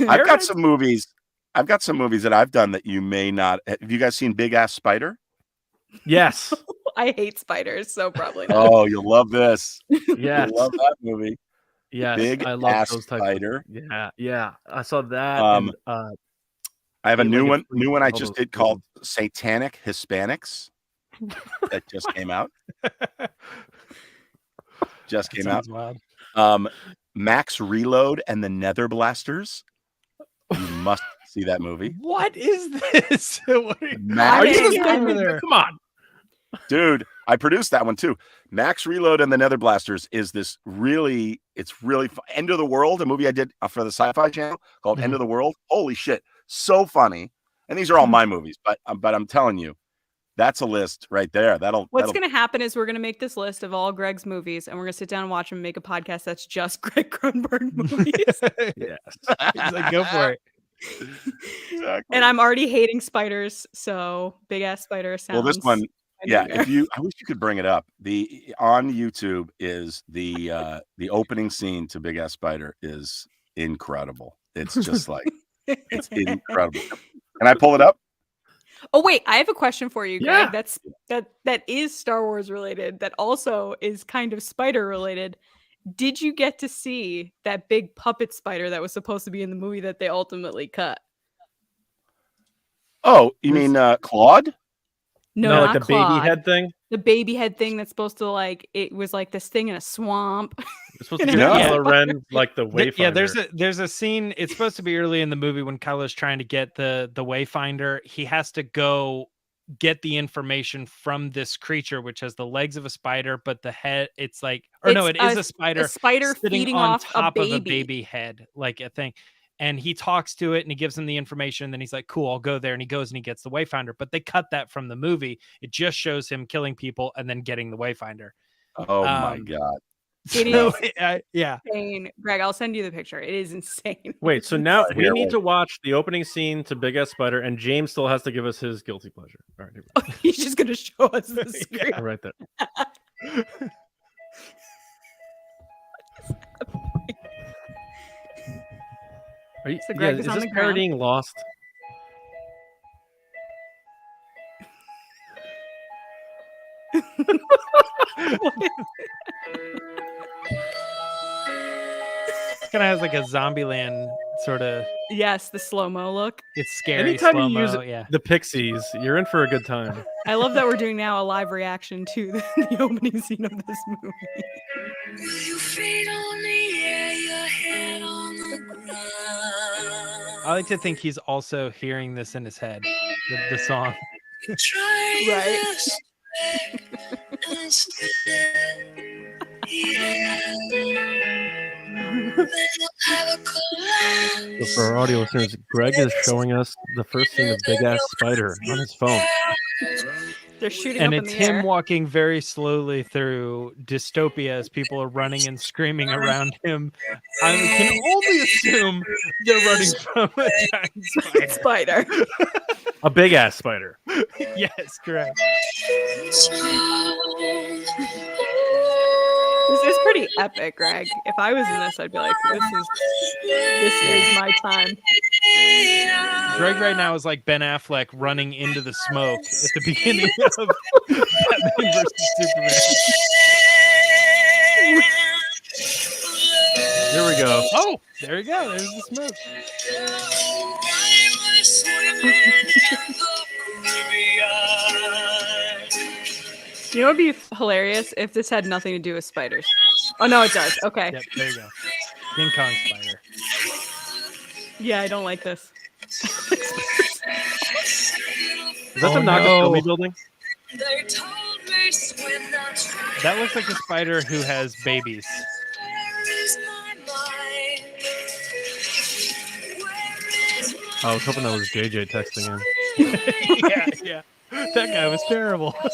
I've got some movies that I've done that you may not. Have you guys seen Big Ass Spider? Yes. I hate spiders, so probably not. Oh, you'll love this. Yes. You'll love that movie. Yes, Big I love Ass those types. Spider. Yeah. I saw that. I have a new one I just did called Satanic Hispanics that just came out. Wild. Max Reload and the Nether Blasters. You must see that movie. What is this? Come on. Dude, I produced that one too. Max Reload and the Nether Blasters is this really fun. End of the World, a movie I did for the Sci-Fi Channel called End of the World. Holy shit. So funny. And these are all my movies, but I'm telling you, that's a list right there. What's going to happen is we're going to make this list of all Greg's movies, and we're going to sit down and watch them and make a podcast that's just Greg Grunberg movies. Yes. Like, go for it. Exactly. And I'm already hating spiders, so Big Ass Spider sounds. Well, this one, I wish you could bring it up. On YouTube is the opening scene to Big Ass Spider is incredible. It's just like it's incredible. Can I pull it up? Oh wait, I have a question for you, Greg. Yeah. That is Star Wars related. That also is kind of spider related. Did you get to see that big puppet spider that was supposed to be in the movie that they ultimately cut? Oh, you mean Claude? No, like the Claude. baby head thing. The baby head thing that's supposed to it was like this thing in a swamp. It's supposed to be Kylo Ren, like the Wayfinder. Yeah, there's a scene. It's supposed to be early in the movie when Kylo's trying to get the Wayfinder. He has to go get the information from this creature, which has the legs of a spider, but the head. It is a spider. A spider sitting feeding on off top a of a baby head, like a thing. And he talks to it and he gives him the information. And then he's like, cool, I'll go there. And he goes and he gets the Wayfinder. But they cut that from the movie. It just shows him killing people and then getting the Wayfinder. Oh my God. It is insane. Greg, I'll send you the picture. It is insane. Wait, so now we need to watch the opening scene to Big Ass Spider, and James still has to give us his guilty pleasure. All right, here we go. He's just going to show us the screen. Yeah, right there. Are you, So Greg is on this the ground. parodying Lost? Kind of has like a Zombieland sort of. Yes, the slow-mo look. It's scary. Anytime slow-mo, you use yeah. the Pixies, you're in for a good time. I love that we're doing now a live reaction to the opening scene of this movie. I like to think he's also hearing this in his head, the song. Right. So for our audio listeners, Greg is showing us the first scene of Big Ass Spider on his phone. They're shooting And up it's in the him air. walking very slowly through dystopia as people are running and screaming around him. I can only assume they're running from a giant spider. A big ass spider. Yes, correct. This is pretty epic, Greg. If I was in this, I'd be like, this is my time. Greg right now is like Ben Affleck running into the smoke at the beginning of Batman versus Superman. Here we go. Oh, There you go. There's the smoke. You know what would be hilarious if this had nothing to do with spiders? Oh no, it does. Okay. Yep, there you go. King Kong spider. Yeah, I don't like this. Is that Oh, the no. Nakatomi building? That looks like a spider who has babies. I was hoping that was JJ texting in. Yeah. That guy was terrible. Oh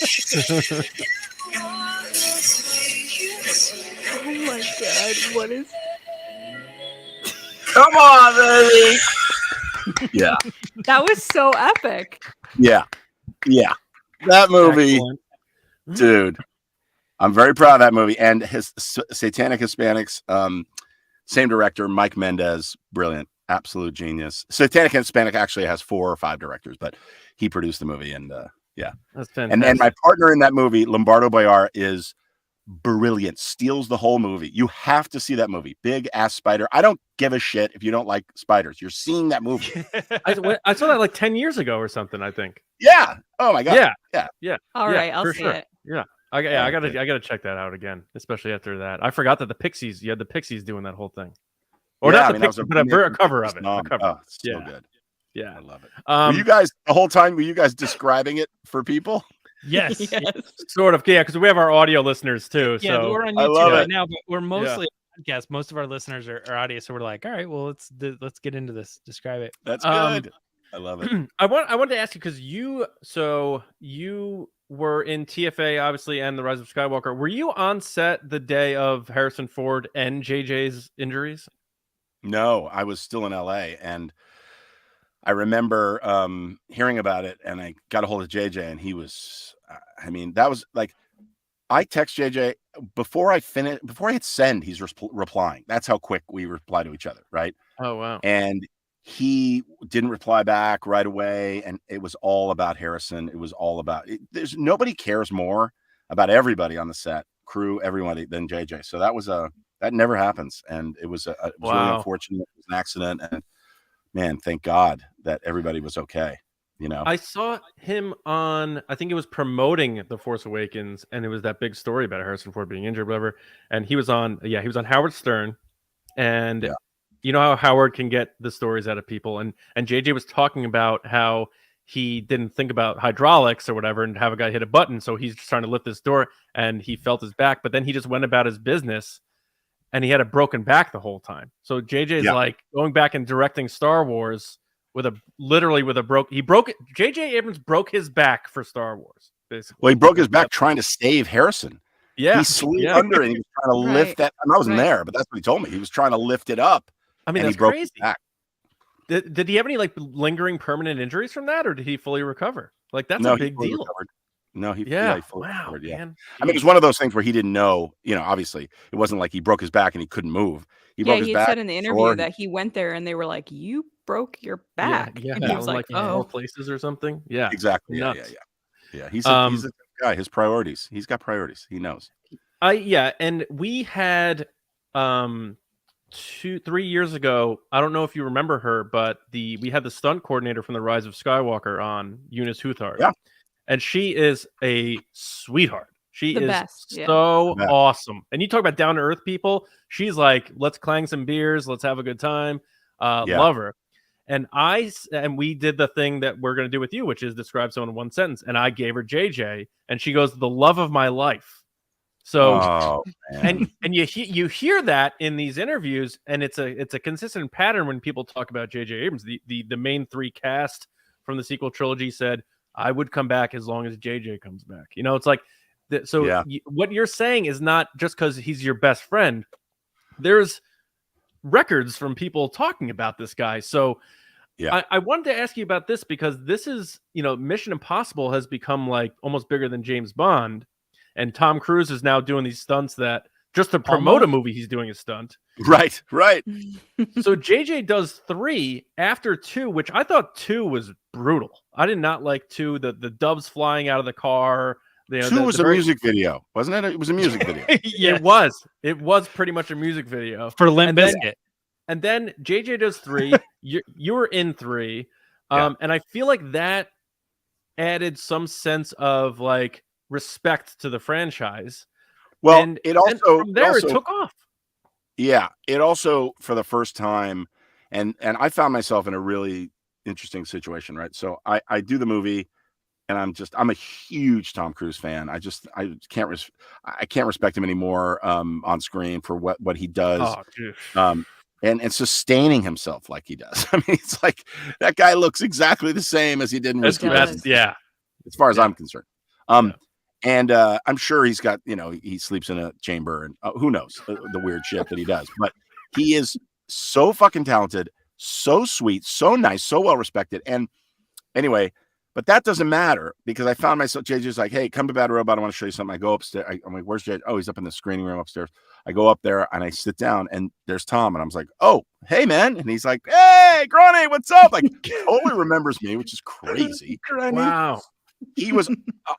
my god, what is? Come on, baby. Yeah, That was so epic. yeah, yeah. That movie, Excellent. dude. I'm very proud of that movie. And his Satanic Hispanics, same director, Mike Mendez, brilliant, absolute genius. Satanic Hispanic actually has 4 or 5 directors, but he produced the movie. And yeah, That's fantastic. and my partner in that movie, Lombardo Bayar, is brilliant. Steals the whole movie. You have to see that movie. Big ass spider. I don't give a shit if you don't like spiders. You're seeing that movie. I saw that like 10 years ago or something, I think. Yeah. Oh my god. Yeah. All Yeah, right, I'll for see sure. it. Yeah. I gotta check that out again, especially after that. I forgot that the Pixies, you had the Pixies doing that whole thing. Or Yeah, not I the mean, that was Pixies, a but a cover of it. song. A cover. Oh, it's so Yeah. good. Yeah. I love it. Um, Were you guys the whole time? Were you guys describing it for people? Yes. Yes. sort of, yeah, because we have our audio listeners too. Yeah, So we're on I YouTube love right it. now, but we're mostly a podcast. Most of our listeners are audio, so we're like, all right, well, let's get into this. Describe it. That's good. I love it. I wanted to ask you because you were in TFA obviously and the Rise of Skywalker. Were you on set the day of Harrison Ford and JJ's injuries? No, I was still in LA, and I remember hearing about it, and I got a hold of JJ, and he was, I mean, that was like, I text JJ before I hit send, he's replying. That's how quick we reply to each other, right? Oh wow. And he didn't reply back right away, and it was all about Harrison. It was all about it. There's nobody cares more about everybody on the set, crew, everybody, than JJ. So that never happens, and it was really unfortunate. It was an accident, and man, thank God that everybody was okay. You know, I saw him on, I think it was promoting The Force Awakens, and it was that big story about Harrison Ford being injured, whatever. And he was on Howard Stern, and you know how Howard can get the stories out of people, and JJ was talking about how he didn't think about hydraulics or whatever, and have a guy hit a button, so he's just trying to lift this door, and he felt his back, but then he just went about his business, and he had a broken back the whole time. So JJ is like going back and directing Star Wars JJ Abrams broke his back for Star Wars, basically. Well, he broke his back trying to save Harrison. Yeah, he slid under and he was trying to lift that. I wasn't there, but that's what he told me. He was trying to lift it up. I mean, and that's he broke crazy. His back. Did he have any like lingering permanent injuries from that, or did he fully recover? Like that's a big deal. Recovered. No, he fully recovered. Yeah, man. I mean, it was one of those things where he didn't know. You know, obviously, it wasn't like he broke his back and he couldn't move. He broke his back. Said in the interview that he went there and they were like, "You broke your back." Yeah, and he was like, "Oh, places or something." Yeah, exactly. Yeah. He's a tough guy. His priorities. He's got priorities. He knows. And we had 3 years ago. I don't know if you remember her, but we had the stunt coordinator from the Rise of Skywalker on, Eunice Huthard. Yeah, and she is a sweetheart. She is so awesome. And you talk about down to earth people. She's like, let's clang some beers, let's have a good time. Love her. And we did the thing that we're gonna do with you, which is describe someone in one sentence. And I gave her JJ, and she goes, the love of my life. So and you hear that in these interviews, and it's a consistent pattern when people talk about JJ Abrams. The main 3 cast from the sequel trilogy said, I would come back as long as JJ comes back. You know, it's like, what you're saying is not just because he's your best friend. There's records from people talking about this guy. So I wanted to ask you about this because this is, Mission Impossible has become like almost bigger than James Bond. And Tom Cruise is now doing these stunts that just to promote a movie, he's doing a stunt. Right. So JJ does 3 after 2, which I thought 2 was brutal. I did not like 2. The doves flying out of the car. 2 was a music video, wasn't it? It was a music video. It was pretty much a music video for Limp Bizkit. and then JJ does 3. You were in 3, and I feel like that added some sense of like respect to the franchise. Well, and it also from there it took off. Yeah, it also for the first time, and I found myself in a really interesting situation, right? So I do the movie, and I'm a huge Tom Cruise fan. I can't respect him anymore on screen for what he does. Oh, dude. And sustaining himself like he does. I mean, it's like that guy looks exactly the same as he did in Risky Business. Yeah, as far as I'm concerned. And I'm sure he's got, he sleeps in a chamber and who knows the weird shit that he does. But he is so fucking talented, so sweet, so nice, so well respected. And anyway, but that doesn't matter because I found myself, JJ's like, hey, come to Bad Robot. I want to show you something. I go upstairs. I'm like, where's JJ? Oh, he's up in the screening room upstairs. I go up there and I sit down and there's Tom. And I was like, oh, hey, man. And he's like, hey, Granny, what's up? Like, totally remembers me, which is crazy. Wow. He was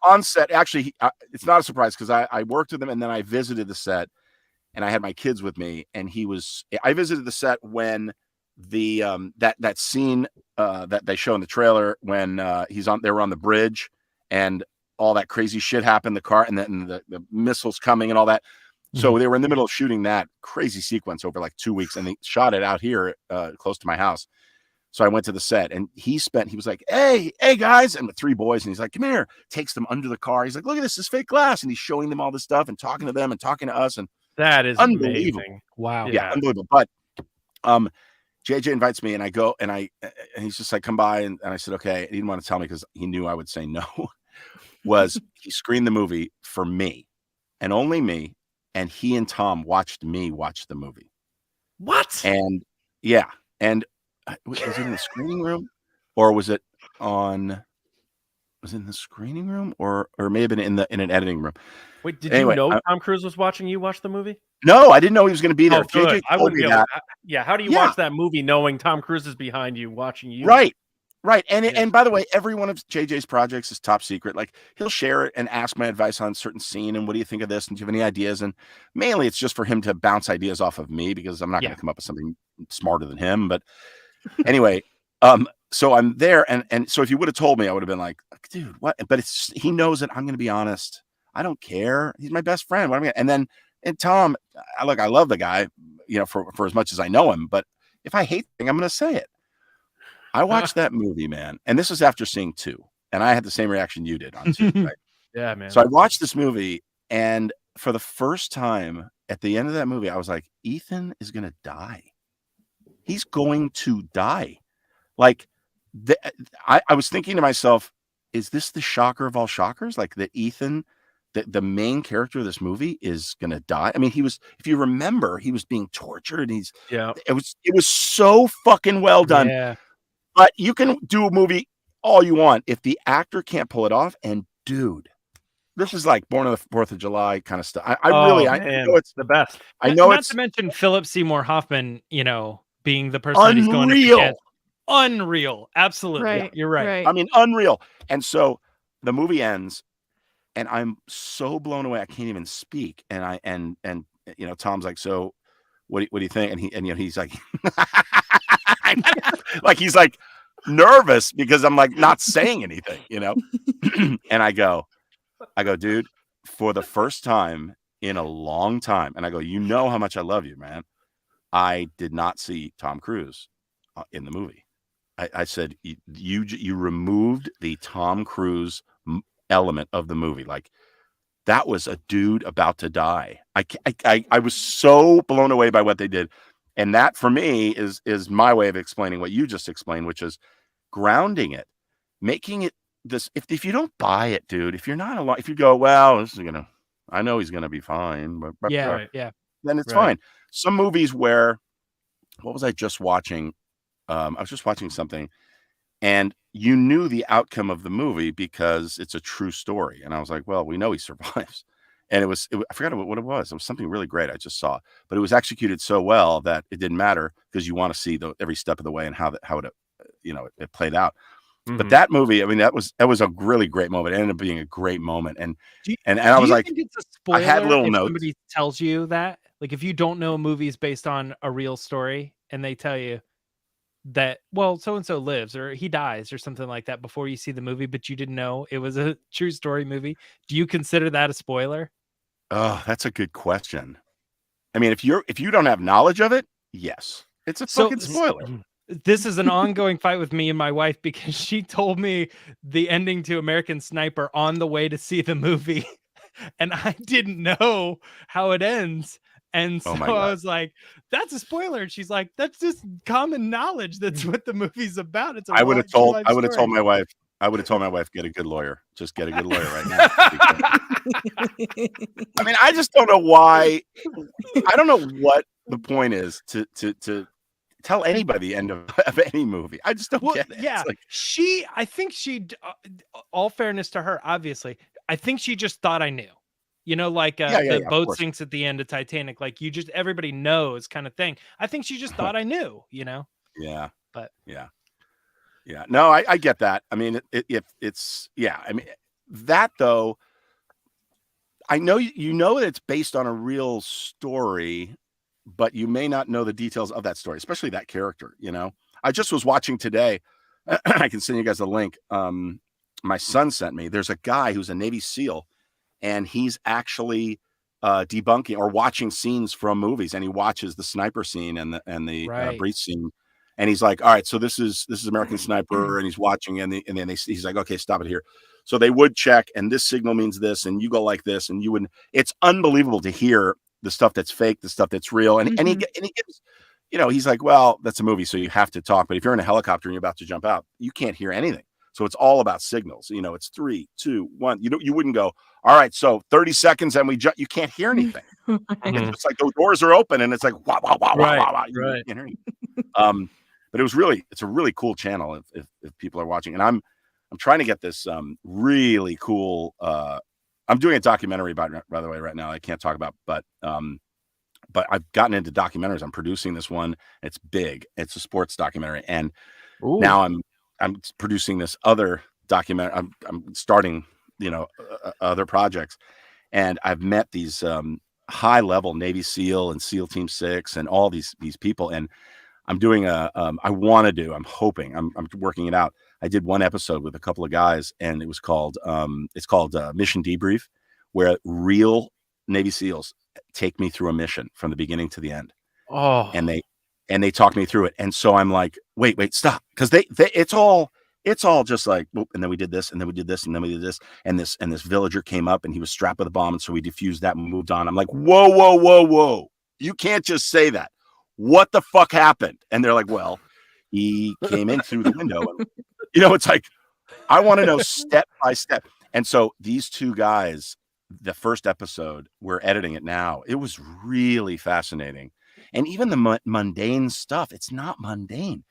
on set. Actually, it's not a surprise because I worked with him and then I visited the set and I had my kids with me. And I visited the set when the that scene that they show in the trailer when they were on the bridge and all that crazy shit happened, the car and then the missiles coming and all that. So they were in the middle of shooting that crazy sequence over like 2 weeks and they shot it out here close to my house. So I went to the set and he was like, hey guys, and with 3 boys, and he's like, come here, takes them under the car. He's like, look at this fake glass. And he's showing them all this stuff and talking to them and talking to us. And that is unbelievable. Amazing. Wow. Yeah, unbelievable. But JJ invites me and I go and he's just like, come by. And I said, okay. He didn't want to tell me because he knew I would say no. He screened the movie for me and only me. And he and Tom watched me watch the movie. What? And yeah. And was it in the screening room or was it in the screening room or may have been in an editing room? Wait, did you know Tom Cruise was watching you watch the movie? No, I didn't know he was going to be there. JJ I wouldn't be able to, how do you watch that movie knowing Tom Cruise is behind you watching you? Right. And by the way, every one of JJ's projects is top secret. Like he'll share it and ask my advice on a certain scene. And what do you think of this? And do you have any ideas? And mainly it's just for him to bounce ideas off of me because I'm not going to come up with something smarter than him. But anyway, so I'm there. And so if you would have told me, I would have been like, dude, what? But he knows that I'm going to be honest. I don't care. He's my best friend. What am I gonna, and Tom, I love the guy, for as much as I know him, but if I hate the thing, I'm going to say it. I watched that movie, man. And this was after seeing 2. And I had the same reaction you did on 2, right? Yeah, man. So I watched this movie. And for the first time at the end of that movie, I was like, Ethan is going to die. He's going to die. Like, I was thinking to myself, is this the shocker of all shockers? Like that Ethan, the main character of this movie is going to die. I mean, if you remember, he was being tortured. And it was so fucking well done. Yeah. But you can do a movie all you want if the actor can't pull it off. And dude, this is like Born on the 4th of July kind of stuff. I know it's the best. I know not to mention Philip Seymour Hoffman, being the person that he's going to get. Unreal. Absolutely. Right, You're right. I mean, unreal. And so the movie ends and I'm so blown away. I can't even speak. And Tom's like, so what do you think? And he's like, like, he's like nervous because I'm like not saying anything, and I go, dude, for the first time in a long time. And I go, how much I love you, man. I did not see Tom Cruise in the movie. I said, you removed the Tom Cruise element of the movie. Like that was a dude about to die. I was so blown away by what they did. And that for me is my way of explaining what you just explained, which is grounding it, making it this. If you don't buy it, dude, if you're not if you go, well, I know he's gonna be fine, but then it's fine. Some movies where, what was I just watching? I was just watching something, and you knew the outcome of the movie because it's a true story, and I was like, well, we know he survives. And I forgot what it was. It was something really great I just saw, but it was executed so well that it didn't matter because you want to see every step of the way and how it played out. Mm-hmm. But that movie, I mean, that was a really great moment. It ended up being a great moment. And I was like, it's a spoiler I had little if notes. Somebody tells you that, Like if you don't know a movie is based on a real story and they tell you that, well, so and so lives or he dies or something like that before you see the movie, but you didn't know it was a true story movie, do you consider that a spoiler? Oh, that's a good question. I mean, if you don't have knowledge of it, yes, it's a fucking spoiler. This is an ongoing fight with me and my wife because she told me the ending to American Sniper on the way to see the movie, and I didn't know how it ends. And so I was like, "That's a spoiler." And she's like, "That's just common knowledge. That's what the movie's about." It's I would have told my wife. I would have told my wife, get a good lawyer. Just get a good lawyer right now. I mean, I just don't know why. I don't know what the point is to tell anybody the end of any movie. I just don't get it. Yeah, like, I think she, all fairness to her, obviously, I think she just thought I knew. You know, like the boat sinks at the end of Titanic. Like everybody knows kind of thing. I think she just thought I knew, you know? Yeah. But yeah. No, I get that. I mean, I mean, that though, I know you know that it's based on a real story, but you may not know the details of that story, especially that character, you know? I just was watching today. I can send you guys a link. My son sent me. There's a guy who's a Navy SEAL, and he's actually debunking or watching scenes from movies, and he watches the sniper scene and the breach scene. And he's like, all right, so this is American Sniper, and he's watching, and then he's like, okay, stop it here. So they would check, and this signal means this, and you go like this, and you would. It's unbelievable to hear the stuff that's fake, the stuff that's real, and he gives, you know, he's like, well, that's a movie, so you have to talk. But if you're in a helicopter and you're about to jump out, you can't hear anything. So it's all about signals. You know, it's 3, 2, 1. You wouldn't go, all right, so 30 seconds, and we jump. You can't hear anything. It's like those doors are open, and it's like wow, wow, wow, wow, wow, wow. You can't hear anything. But it's a really cool channel if people are watching. And I'm trying to get this really cool. I'm doing a documentary by the way right now. I can't talk about, but I've gotten into documentaries. I'm producing this one. It's big. It's a sports documentary, and now I'm producing this other documentary. I'm starting, you know, other projects, and I've met these high level Navy SEAL and SEAL Team 6 and all these people, and I'm doing I'm hoping, I'm working it out. I did one episode with a couple of guys, and it was called, Mission Debrief, where real Navy SEALs take me through a mission from the beginning to the end. Oh, and they talk me through it. And so I'm like, wait, stop. Cause it's all just like, and then we did this, and then we did this, and then we did this. And this villager came up, and he was strapped with a bomb. And so we defused that and moved on. I'm like, whoa. You can't just say that. What the fuck happened? And they're like, well, he came in through the window. And, you know, it's like, I want to know step by step. And so these two guys, the first episode, we're editing it now. It was really fascinating. And even the mundane stuff, it's not mundane.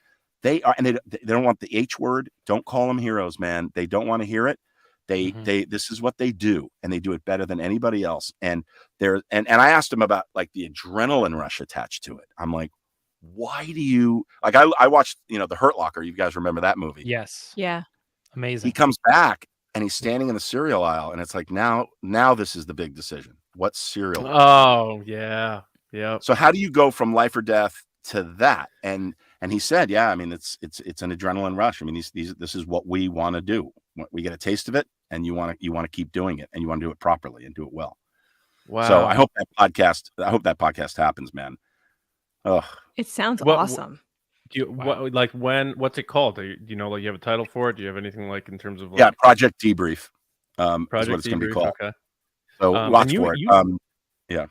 They are, and they don't want the H word. Don't call them heroes, man. They don't want to hear it. This is what they do, and they do it better than anybody else. And and I asked him about like the adrenaline rush attached to it. I'm like, why do you like? I watched, you know, The Hurt Locker. You guys remember that movie? Yes. Yeah. Amazing. He comes back, and he's standing in the cereal aisle, and it's like, now this is the big decision. What cereal? Oh yeah. So how do you go from life or death to that? And he said, yeah, I mean, it's an adrenaline rush. I mean, this is what we want to do. We get a taste of it, and you want to keep doing it, and you want to do it properly and do it well. Wow. So I hope that podcast happens, man. Oh, It sounds awesome. What's it called? Do you know, like, you have a title for it? Do you have anything like in terms of like, yeah, Project Debrief. Project is what it's going to be called. Okay. So watch for it. Yeah.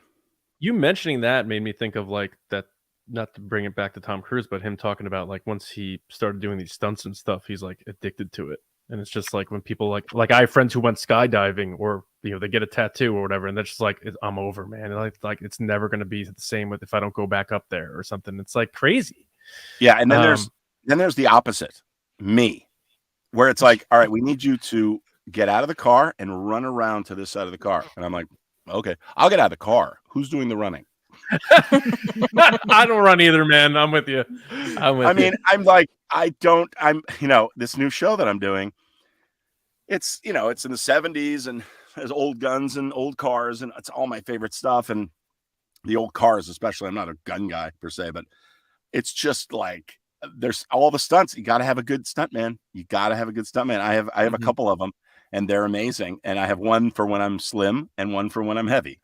You mentioning that made me think of like that. Not to bring it back to Tom Cruise, but him talking about like once he started doing these stunts and stuff, he's like addicted to it. And it's just like when people like I have friends who went skydiving, or, you know, they get a tattoo or whatever, and they're just like, I'm over, man. And like it's never going to be the same if I don't go back up there or something. It's like crazy. Yeah. And then there's the opposite, me, where it's like, all right, we need you to get out of the car and run around to this side of the car. And I'm like, okay, I'll get out of the car. Who's doing the running? I don't run either, man. I'm with you. You know, this new show that I'm doing, it's, you know, it's in the 70s, and there's old guns and old cars, and it's all my favorite stuff. And the old cars, especially. I'm not a gun guy per se, but it's just like there's all the stunts. You got to have a good stunt man. You got to have a good stunt man. I have a couple of them, and they're amazing. And I have one for when I'm slim and one for when I'm heavy.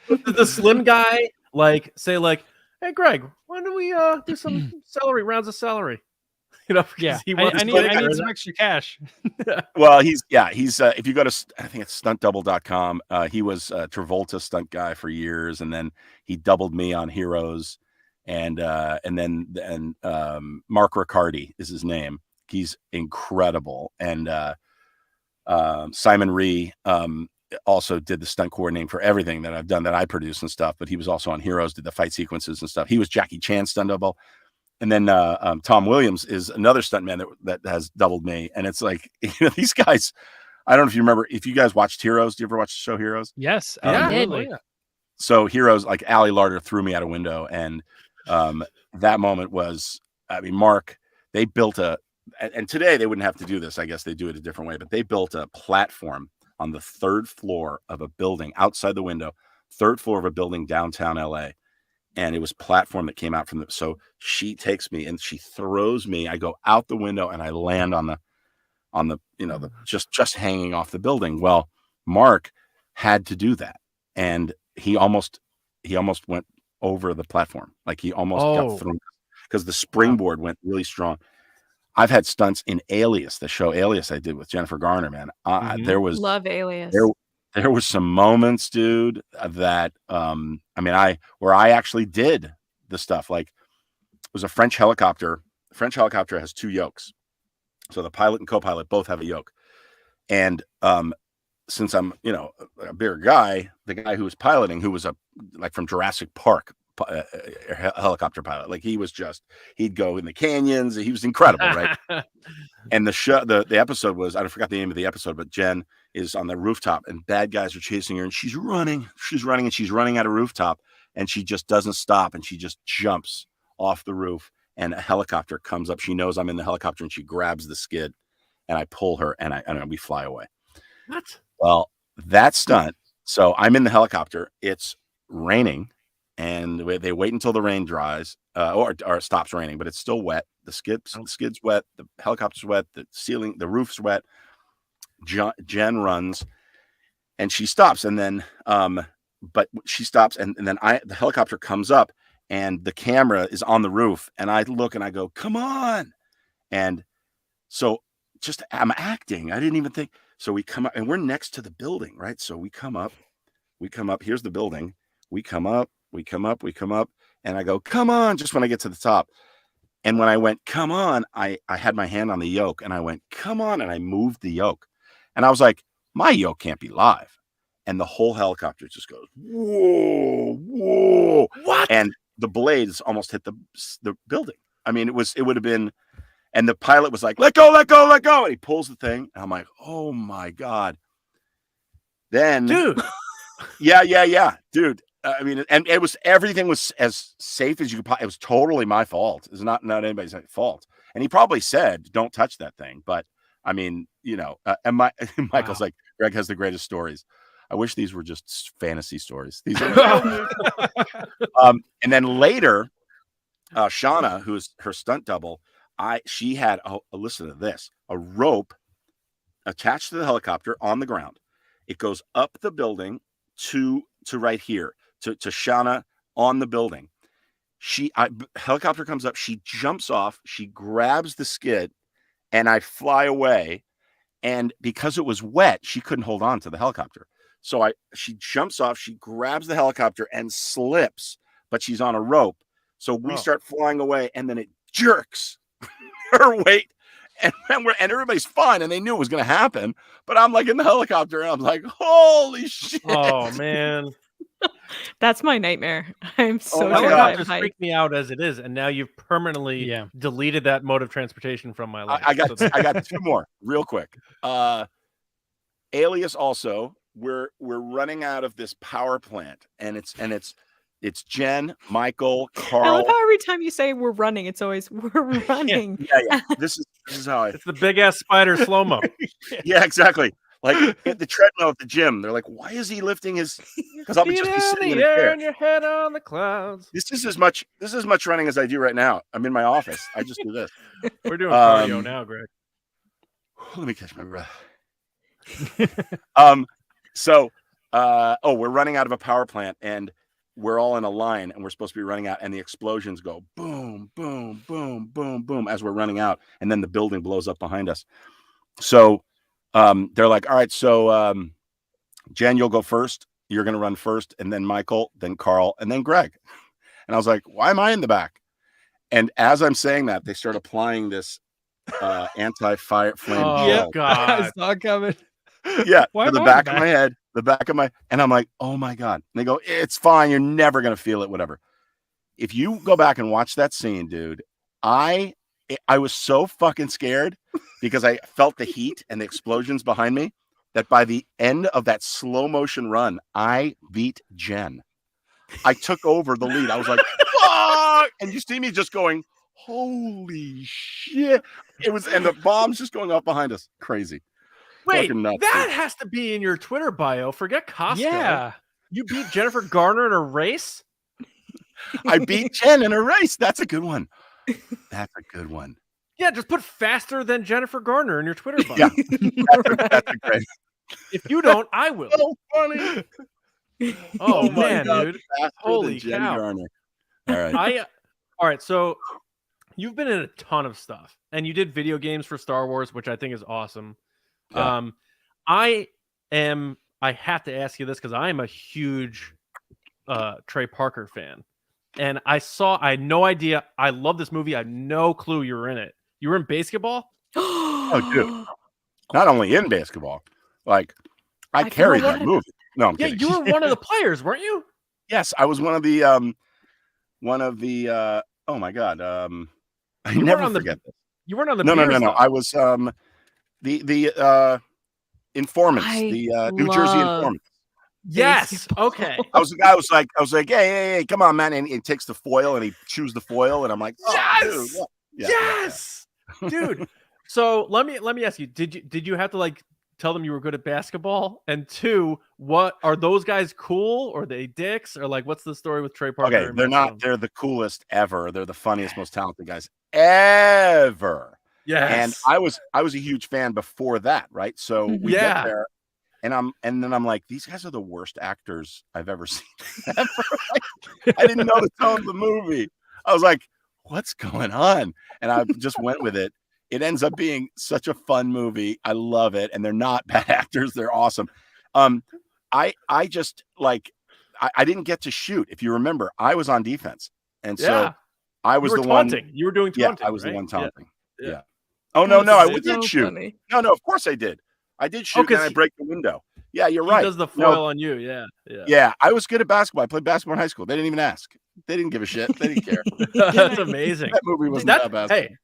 The slim guy, like, say, like, hey, Greg, why don't we do some rounds of celery? You know, Yeah, he I need some extra cash. Well, he's if you go to, I think it's stuntdouble.com, he was Travolta stunt guy for years, and then he doubled me on Heroes, and then Mark Riccardi is his name. He's incredible. And Simon Rhee also did the stunt coordinating for everything that I've done, that I produce and stuff, but he was also on Heroes, did the fight sequences and stuff. He was Jackie Chan's stunt double. And then Tom Williams is another stuntman that has doubled me. And it's like, you know, these guys, I don't know if you remember, if you guys watched Heroes. Do you ever watch the show Heroes? Yes, absolutely. Yeah. So Heroes, like Ali Larder threw me out a window. And that moment was, I mean, Mark, they built and today they wouldn't have to do this. I guess they do it a different way, but they built a platform on the 3rd floor of a building outside the window, 3rd floor of a building downtown LA. And it was platform that came out from so she takes me and she throws me. I go out the window and I land on the, you know, the just hanging off the building. Well, Mark had to do that. And he almost went over the platform. Like he almost got thrown because the springboard went really strong. I've had stunts in Alias, the show Alias I did with Jennifer Garner, man. There was Love Alias. There was some moments, dude, that I mean, where I actually did the stuff. Like, it was a French helicopter. The French helicopter has 2 yokes. So the pilot and co-pilot both have a yoke. And since I'm, you know, a bigger guy, the guy who was piloting, who was like from Jurassic Park, a helicopter pilot, like he'd go in the canyons. He was incredible, right? And the show, the episode was, I forgot the name of the episode, but Jen is on the rooftop and bad guys are chasing her and she's running at a rooftop and she just doesn't stop and she just jumps off the roof and a helicopter comes up. She knows I'm in the helicopter and she grabs the skid and I pull her and we fly away. What? Well, that stunt. So I'm in the helicopter. It's raining and they wait until the rain dries or it stops raining, but it's still wet. The skid's wet. The helicopter's wet. The ceiling, the roof's wet. Jen runs and she stops. And then, but she stops and then the helicopter comes up and the camera is on the roof. And I look and I go, come on. And so I'm acting. I didn't even think. So we come up and we're next to the building, right? So we come up, here's the building. We come up. And I go, come on, just when I get to the top. And when I went, come on, I had my hand on the yoke and I went, come on. And I moved the yoke. And I was like, my yoke can't be live. And the whole helicopter just goes, whoa, whoa. What? And the blades almost hit the building. I mean, it would have been, and the pilot was like, let go. And he pulls the thing. And I'm like, oh my God. Then, dude. Yeah. Dude. I mean, and everything was as safe as you could. It was totally my fault. It's not anybody's fault. And he probably said, don't touch that thing. But I mean, you know, and Michael's like, Greg has the greatest stories. I wish these were just fantasy stories. These are and then later, Shauna, who's her stunt double, she had listen to this, a rope attached to the helicopter on the ground. It goes up the building to right here to Shauna on the building. Helicopter comes up, she jumps off, she grabs the skid, and I fly away. And because it was wet, she couldn't hold on to the helicopter. So she jumps off, she grabs the helicopter and slips, but she's on a rope. So we start flying away, and then it jerks her weight, and everybody's fine, and they knew it was going to happen. But I'm like in the helicopter, and I'm like, holy shit! Oh man, that's my nightmare. I'm so helicopters freak me out as it is, and now you've permanently deleted that mode of transportation from my life. I got 2 more real quick. Alias also. We're running out of this power plant, and it's Jen, Michael, Carl. I love how every time you say we're running, it's always we're running. Yeah. This is how it's the big ass spider slow mo. Yeah, exactly. Like at the treadmill at the gym, they're like, "Why is he lifting his?" Because I'll just be sitting in a chair. And your head on the clouds. This is as much running as I do right now. I'm in my office. I just do this. We're doing cardio now, Greg. Let me catch my breath. We're running out of a power plant, and we're all in a line, and we're supposed to be running out, and the explosions go boom, boom, boom, boom, boom as we're running out, and then the building blows up behind us. So they're like, all right, so Jen, you'll go first. You're going to run first, and then Michael, then Carl, and then Greg. And I was like, why am I in the back? And as I'm saying that, they start applying this anti-fire flame. Oh, God. I saw it coming. Yeah, Why to the am I back in of my head, and I'm like, oh my God. And they go, it's fine. You're never going to feel it, whatever. If you go back and watch that scene, dude, I was so fucking scared because I felt the heat and the explosions behind me that by the end of that slow motion run, I beat Jen. I took over the lead. I was like, fuck! And you see me just going, holy shit. And the bombs just going off behind us. Crazy. Wait, Nuts, that dude. has to be in your Twitter bio. Forget Costco. Yeah. You beat Jennifer Garner in a race? I beat Jen in a race. That's a good one. That's a good one. Yeah, just put faster than Jennifer Garner in your Twitter bio. Yeah. That's a great. If you don't, I will. So funny. Oh, my man, God, dude. faster Holy than Jen cow. Garner. All right. All right, so you've been in a ton of stuff, and you did video games for Star Wars, which I think is awesome. Yeah. I have to ask you this because I am a huge Trey Parker fan. And I had no idea. I love this movie. I had no clue you were in it. You were in BASEketball? Oh, dude. Not only in basketball, like I carried that movie. No, I'm Yeah, kidding. you were one of the players, weren't you? Yes, I was one of the oh my God. I You never weren't on forget this. You weren't on the No. beer I stuff. was the informants, the New Jersey informants. Yes. Okay. I was like, hey, come on, man. And he takes the foil and he chews the foil, and I'm like, oh, Yes! dude. Yeah. Yes, dude. So let me ask you, did you have to like tell them you were good at basketball? And two, what are those guys cool, or are they dicks, or like what's the story with Trey Parker? Okay, they're not. They're the coolest ever. They're the funniest, most talented guys ever. Yes. And I was a huge fan before that, right? So we get there, and then I'm like, these guys are the worst actors I've ever seen. Ever. I didn't know the tone of the movie. I was like, what's going on? And I just went with it. It ends up being such a fun movie. I love it. And they're not bad actors. They're awesome. I just like, I didn't get to shoot. If you remember, I was on defense. And so I was the taunting. one. You were doing taunting. Yeah, I was right? the one taunting. Yeah. Oh, no, I so did shoot. funny. No, of course I did. I did shoot, and I break the window. Yeah, you're right. He does the foil on you. Yeah. Yeah, I was good at basketball. I played basketball in high school. They didn't even ask. They didn't give a shit. They didn't care. That's amazing. That movie wasn't that bad. Hey,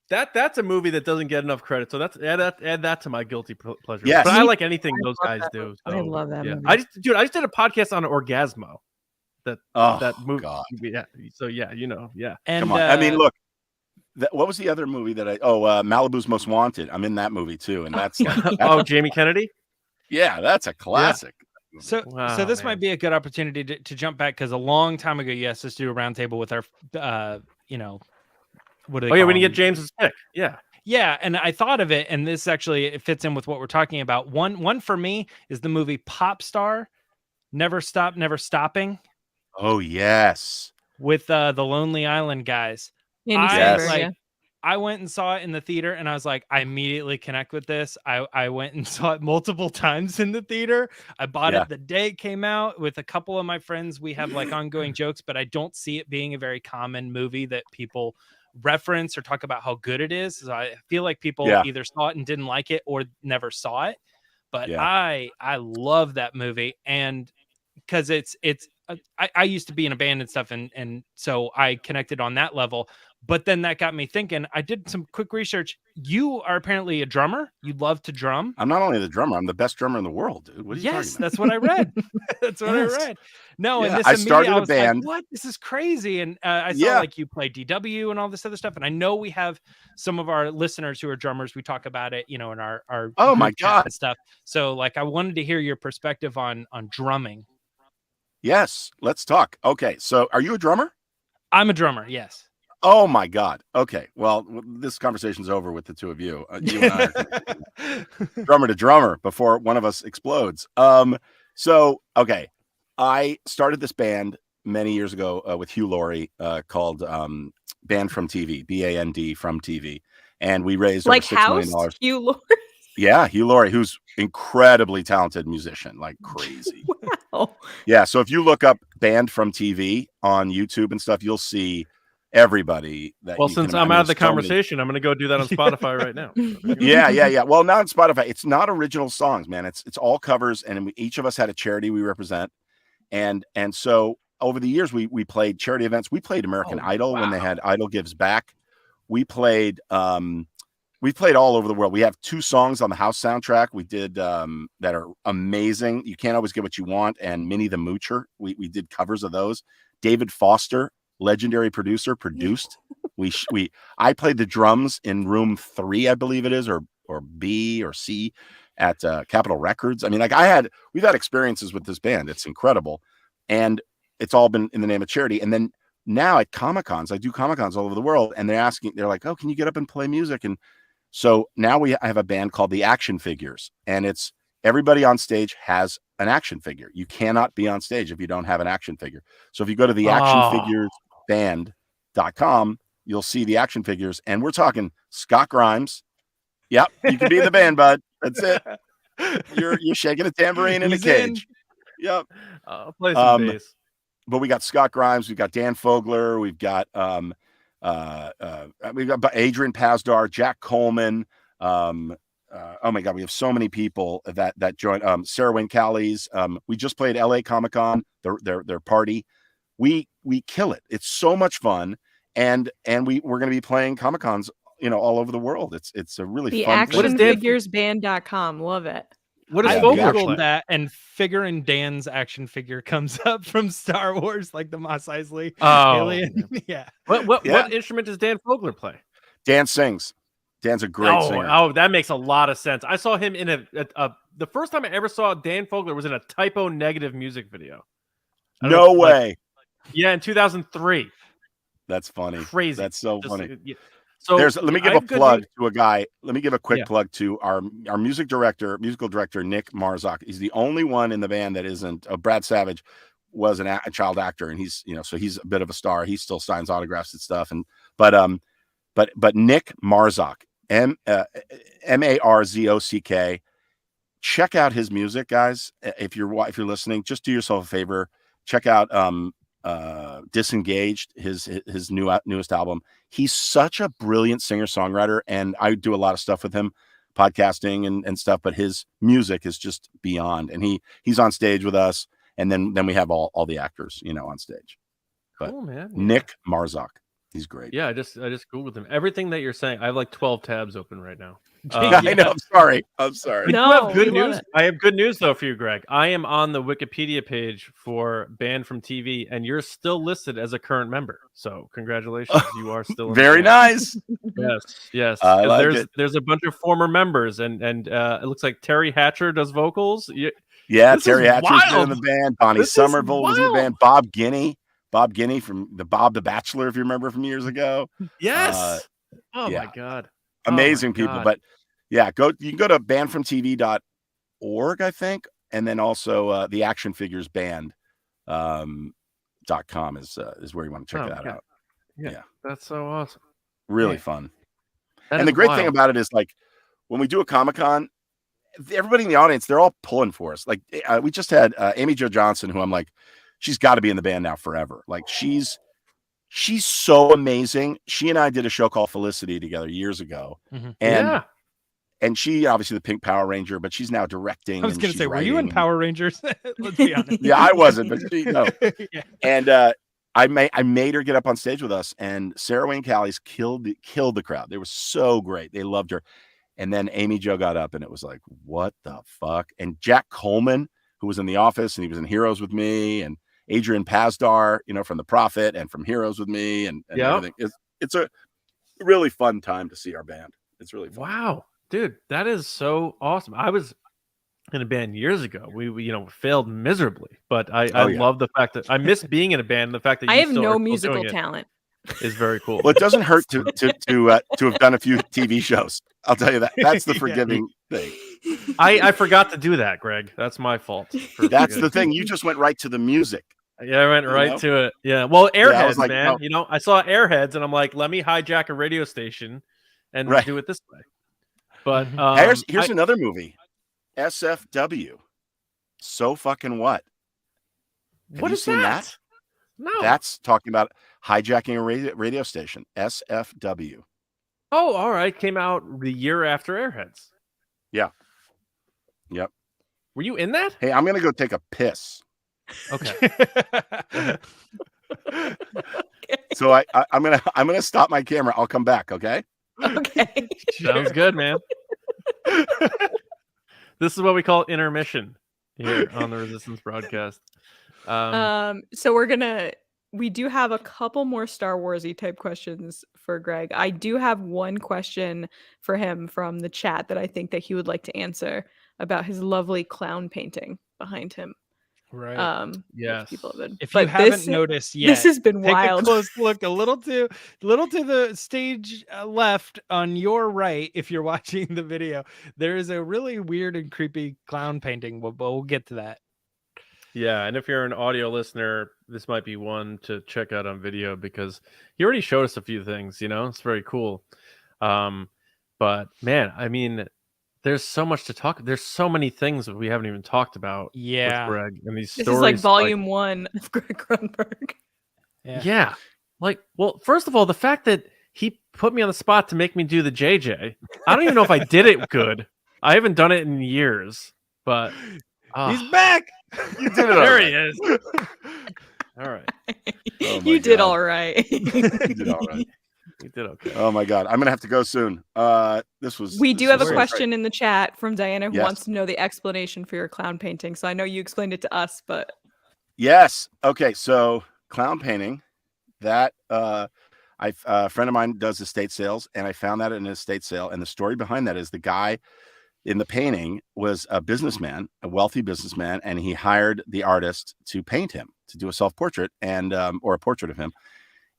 that's a movie that doesn't get enough credit. So add that to my guilty pleasure. Yes. But I like anything those guys do. So, I love that movie. I just did a podcast on Orgasmo. That movie. God. Yeah. So yeah. And Come on. I mean, look. What was the other movie that Malibu's Most Wanted? I'm in that movie too, and that's like, Jamie Kennedy. Yeah, that's a classic. So this might be a good opportunity to jump back, because a long time ago you asked us to do a roundtable with our what do they call when you them? get James's pick. Yeah, and I thought of it, and this actually it fits in with what we're talking about. One for me is the movie Pop Star, Never Stop, Never Stopping. Oh yes, with the Lonely Island guys. I went and saw it in the theater, and I was like, I immediately connect with this. I went and saw it multiple times in the theater. I bought it the day it came out with a couple of my friends. We have like ongoing jokes, but I don't see it being a very common movie that people reference or talk about how good it is. So I feel like people either saw it and didn't like it or never saw it. But I love that movie, and because I used to be in a band and stuff, and so I connected on that level. But then that got me thinking. I did some quick research. You are apparently a drummer. You love to drum. I'm not only the drummer, I'm the best drummer in the world, dude. What are you talking about? That's what I read. That's what Yes. I read. No, Yeah, and this I immediately started I a was band. like, what? This is crazy. And I saw Yeah. like you play DW and all this other stuff. And I know we have some of our listeners who are drummers. We talk about it, you know, in our Oh my group chat God. and stuff. So like I wanted to hear your perspective on drumming. Yes, let's talk. Okay, so are you a drummer? I'm a drummer, yes. Oh my God. Okay, well, this conversation's over with the two of you. You and I are drummer to drummer before one of us explodes. So okay, I started this band many years ago with Hugh Laurie called Band from TV, BAND from TV, and we raised Like over $6 million. House, Hugh Laurie. Yeah, Hugh Laurie, who's incredibly talented musician, like crazy. Wow. Yeah, so if you look up Band from TV on YouTube and stuff, you'll see everybody that. Well, you since can I'm imagine. out of the There's so many- conversation, I'm going to go do that on Spotify right now. Yeah. Well, not on Spotify. It's not original songs, man. It's all covers, and each of us had a charity we represent, and so over the years we played charity events. We played American Idol when they had Idol Gives Back. We played all over the world. We have 2 songs on the House soundtrack we did that are amazing. You Can't Always Get What You Want and Minnie the Moocher. We did covers of those. David Foster, legendary producer, produced. I played the drums in room 3, I believe it is, or B or C at Capitol Records. I mean, like we've had experiences with this band. It's incredible. And it's all been in the name of charity. And then now at Comic-Cons, I do Comic-Cons all over the world, and they're like, oh, can you get up and play music? And so now I have a band called the Action Figures, and it's everybody on stage has an action figure. You cannot be on stage if you don't have an action figure. So if you go to the actionfiguresband.com, you'll see the action figures, and we're talking Scott Grimes. Yep, you can be in the band, bud. That's it. You're shaking a tambourine in a cage. Yep. Play some bass. But we got Scott Grimes, we've got Dan Fogler, we've got Adrian Pasdar, Jack Coleman. Oh my God, we have so many people that joined. Sarah Wayne Callies. We just played LA Comic-Con, their party. We kill it. It's so much fun, and we're going to be playing Comic-Cons, all over the world. It's a really fun thing. actionfiguresband.com. Love it. What does I Fogler googled play? that, and figuring Dan's action figure comes up from Star Wars, like the Mos Eisley alien. Yeah. What instrument does Dan Fogler play? Dan sings. Dan's a great singer. Oh, that makes a lot of sense. I saw him in the first time I ever saw Dan Fogler was in a Typo Negative music video. No way. Yeah, in 2003. That's funny. Crazy. That's so funny. Yeah. So let me give a plug to a guy. Let me give a quick plug to our musical director, Nick Marzak. He's the only one in the band that isn't. Brad Savage was a child actor, and he's so he's a bit of a star. He still signs autographs and stuff. But Nick Marzak, Marzock. Check out his music, guys. If you're listening, just do yourself a favor. Check out Disengaged, his newest album. He's such a brilliant singer-songwriter, and I do a lot of stuff with him, podcasting and stuff, but his music is just beyond. And he's on stage with us, and then we have all the actors, on stage. But cool, man. Yeah. Nick Marzak. He's great. Yeah, I just Googled him. Everything that you're saying, I have like 12 tabs open right now. I know. I'm sorry. No, I have good we love news. it. I have good news though for you, Greg. I am on the Wikipedia page for Band from TV, and you're still listed as a current member. So congratulations, you are still Very nice. Yes. I And like there's a bunch of former members, and it looks like Terry Hatcher does vocals. Yeah, This Terry is Hatcher's been in wild. the band. Bonnie This is Somerville was in the wild. band. Bob Guinea from the Bachelor, if you remember from years ago. Yes. Oh yeah. my God. Amazing Oh my people. God. But yeah, you can go to bandfromtv.org, I think, and then also the Action Figures Band .com is where you want to check that out. Yeah, that's so awesome. Really Yeah. fun. That And is the great thing wild. about it is, like, when we do a Comic-Con, everybody in the audience, they're all pulling for us. Like, we just had Amy Jo Johnson, who I'm like, she's got to be in the band now forever. Like, she's so amazing. She and I did a show called Felicity together years ago. Mhm. And she obviously the Pink Power Ranger, but she's now directing. I was and going to she's say, were you in writing. Power Rangers? Let's be honest. Yeah, I wasn't, but she, no. Yeah. And I made her get up on stage with us, and Sarah Wayne Callies killed the crowd. They were so great. They loved her. And then Amy Jo got up, and it was like, what the fuck? And Jack Coleman, who was in The Office, and he was in Heroes with me, and Adrian Pasdar, from The Prophet and from Heroes with me, and everything. It's a really fun time to see our band. It's really fun. Wow, dude, that is so awesome. I was in a band years ago. We failed miserably, but I love the fact that I miss being in a band. And the fact that I you have still no are musical doing it talent. is very cool. Well, it doesn't hurt to have done a few TV shows. I'll tell you that. That's the forgiving thing. I forgot to do that, Greg. That's my fault. That's the thing. You just went right to the music. Yeah, I went right to it. Yeah. Well, Airheads, like, man. no. I saw Airheads, and I'm like, let me hijack a radio station and do it this way. But here's another movie, SFW. So fucking what? What is that? No. That's talking about hijacking a radio station. SFW. Oh, all right. Came out the year after Airheads. Yeah. Yep. Were you in that? Hey, I'm gonna go take a piss. Okay. So I'm gonna stop my camera. I'll come back. Okay. Okay. Sounds good, man. This is what we call intermission here on the Resistance broadcast. So we do have a couple more Star Wars-y type questions for Greg. I do have one question for him from the chat that I think that he would like to answer about his lovely clown painting behind him. Right. Yes. If you haven't noticed yet, this has been wild. Take a close look, a little to the stage left on your right. If you're watching the video, there is a really weird and creepy clown painting. But we'll get to that. Yeah, and if you're an audio listener, this might be one to check out on video because he already showed us a few things. It's very cool. But man, I mean, there's so much to talk. There's so many things that we haven't even talked about. Yeah, with Greg and these this stories. Is like volume 1 of Greg Grunberg. Yeah. Well, first of all, the fact that he put me on the spot to make me do the JJ. I don't even know if I did it good. I haven't done it in years, but he's back. You did it. There he is. All right. Oh you did all right. You did all right. You did okay. Oh my God, I'm gonna have to go soon. We do have a question in the chat from Diana who wants to know the explanation for your clown painting. So I know you explained it to us, but yes. Okay, so clown painting. That a friend of mine does estate sales, and I found that in an estate sale. And the story behind that is the guy in the painting was a businessman, a wealthy businessman, and he hired the artist to paint him, to do a self-portrait and or a portrait of him.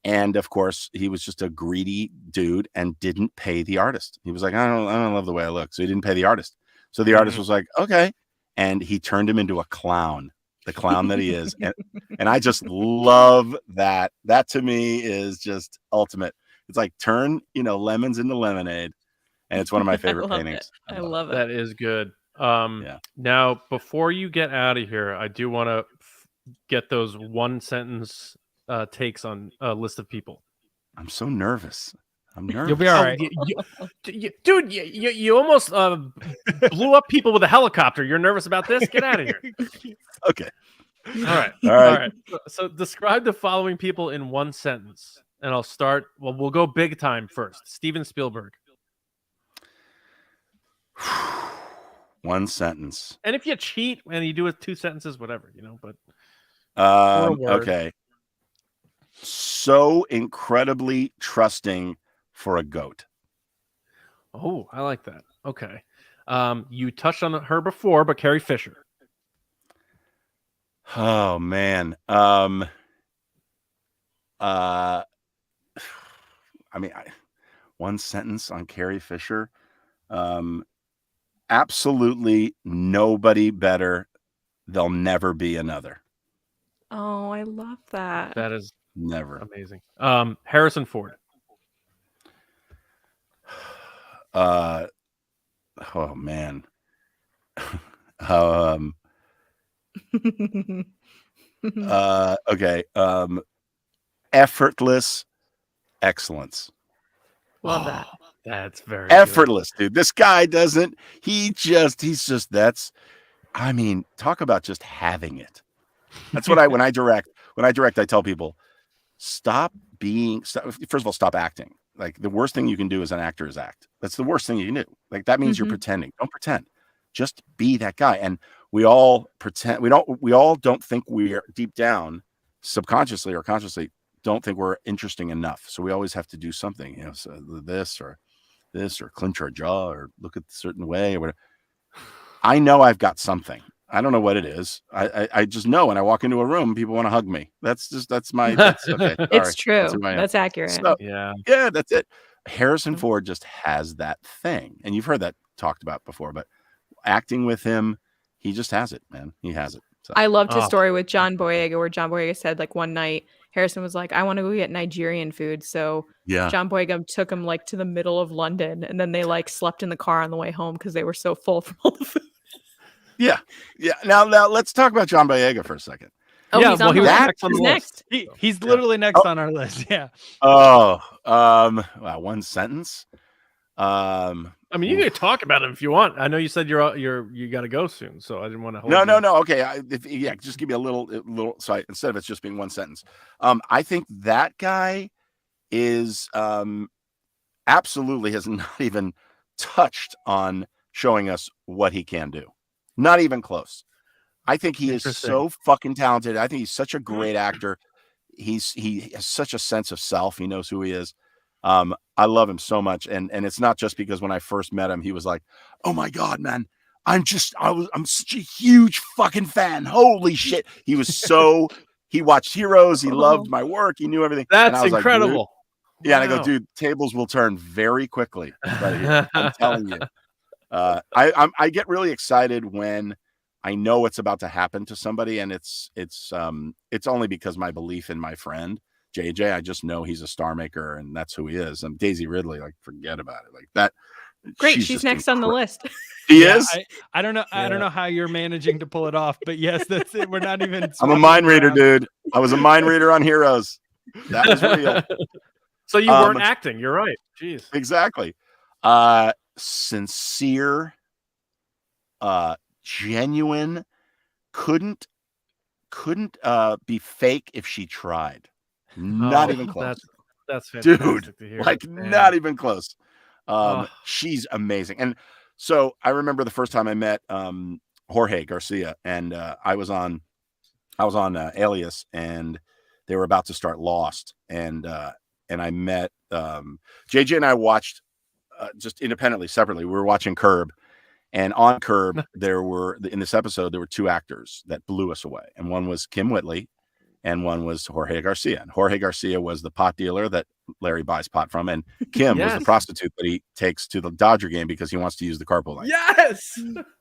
And of course, he was just a greedy dude and didn't pay the artist. He was like, I don't love the way I look, so he didn't pay the artist. So the artist was like, okay, and he turned him into a clown, the clown that he is. And I just love that. That to me is just ultimate. It's like turn lemons into lemonade. And it's one of my favorite paintings. I love it. That is good. Now, before you get out of here, I do want to get those one sentence takes on a list of people. I'm so nervous. I'm nervous. You'll be all right. Dude, you almost blew up people with a helicopter. You're nervous about this? Get out of here. Okay. All right. So describe the following people in one sentence. And I'll start. Well, we'll go big time first. Steven Spielberg. One sentence. And if you cheat and you do it 2 sentences, whatever, but okay. So incredibly trusting for a goat. Oh, I like that. Okay. You touched on her before, but Carrie Fisher. Oh man. One sentence on Carrie Fisher. Absolutely nobody better. There'll never be another. Oh, I love that. That is never amazing. Harrison Ford. Oh man. Okay. Effortless excellence. Love that. That's very effortless, dude. This guy doesn't, he's just, I mean, talk about just having it. That's what when I direct, I tell people, Stop being. First of all, stop acting. Like the worst thing you can do as an actor is act. That's the worst thing you can do. Like that means you're pretending. Don't pretend. Just be that guy. And we all pretend. We all don't think we're deep down, subconsciously or consciously, don't think we're interesting enough. So we always have to do something. You know, so this or clench our jaw or look a certain way or whatever. I know I've got something. I don't know what it is. I just know when I walk into a room, people want to hug me. That's okay. It's true. That's That's accurate. So, Yeah. yeah, that's it. Harrison Ford just has that thing. And you've heard that talked about before, but acting with him, he just has it, man. He has it. So. I loved his story with John Boyega, where John Boyega said, like, one night Harrison was like, I want to go get Nigerian food. So John Boyega took him like to the middle of London, and then they like slept in the car on the way home because they were so full from all the food. Yeah. Now let's talk about John Boyega for a second. Oh, yeah, he's well, on he the was list. next on the He's list. next. He's literally next on our list. Yeah. Oh, wow, one sentence. I mean, you can talk about him if you want. I know you said you got to go soon, so I didn't want to hold you. No. Okay, just give me a little. So instead of it just being one sentence, I think that guy is absolutely has not even touched on showing us what he can do. Not even close. I think he is so fucking talented. I think he's such a great actor. He has such a sense of self. He knows who he is. I love him so much. And it's not just because when I first met him, he was like, oh my God, man, I'm such a huge fucking fan. Holy shit. He was so, he watched Heroes. He loved my work. He knew everything. That's incredible. Like, yeah. And I go, dude, tables will turn very quickly. I'm telling you. I get really excited when I know what's about to happen to somebody, and it's only because my belief in my friend JJ. I just know he's a star maker, and that's who he is. And Daisy Ridley, like, forget about it. Like that. Great, she's next on the list. She is. I don't know. Yeah. I don't know how you're managing to pull it off, but yes, that's it. We're not even. I'm a mind reader, dude. I was a mind reader on Heroes. That was real. So you weren't acting. You're right. Jeez. Exactly. Sincere, genuine, couldn't be fake if she tried. Not even close. That's fantastic, dude. To hear, like man. Not even close. She's amazing. And so I remember the first time I met Jorge Garcia, and I was on Alias, and they were about to start Lost, and I met JJ, and I watched just independently, separately. We were watching Curb, and on Curb in this episode there were two actors that blew us away, and one was Kim Whitley, and one was Jorge Garcia. And Jorge Garcia was the pot dealer that Larry buys pot from, and Kim was the prostitute that he takes to the Dodger game because he wants to use the carpool lane. Yes.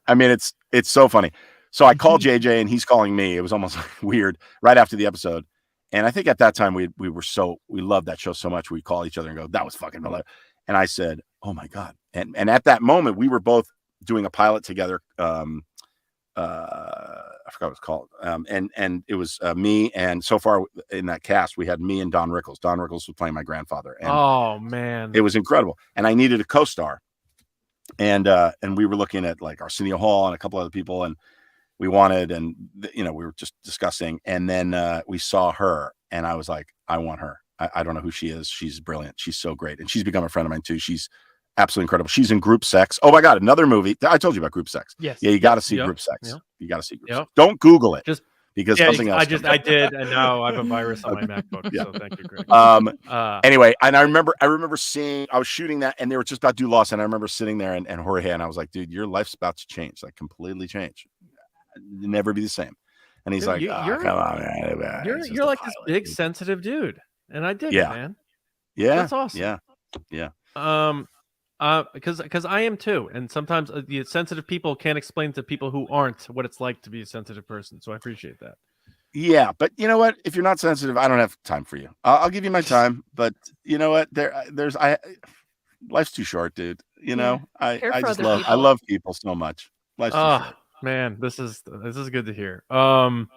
I mean, it's so funny. So I called JJ, and he's calling me. It was almost like weird right after the episode. And I think at that time we loved that show so much, we call each other and go, that was fucking hilarious. And I said, oh my God. And at that moment we were both doing a pilot together. I forgot what it's called. And it was me, and so far in that cast, we had me and Don Rickles. Don Rickles was playing my grandfather. And oh man, it was incredible. And I needed a co-star. And we were looking at like Arsenio Hall and a couple other people, and we wanted, and we were just discussing. And then we saw her, and I was like, I want her. I don't know who she is. She's brilliant. She's so great. And she's become a friend of mine too. She's absolutely incredible. She's in Group Sex. Oh my God, another movie. I told you about Group Sex. Yes. Yeah, you got to see Group Sex. Yep. You got to see Group Sex. Don't Google it. Just because something else. I did, and now I have a virus on my MacBook. So thank you, Greg. Anyway, and I remember seeing, I was shooting that, and they were just about to do Lost, and I remember sitting there and Jorge, and I was like, dude, your life's about to change, like completely change. You'll never be the same. And he's like, come on, man. You're like this big sensitive dude, and I dig it, man. Yeah, that's awesome. Yeah. Because I am too, and sometimes the sensitive people can't explain to people who aren't what it's like to be a sensitive person. So I appreciate that. Yeah, but you know what? If you're not sensitive, I don't have time for you. I'll give you my time, but you know what? Life's too short, dude. You know, I love people so much. Life's too short. Man, this is good to hear. Oscar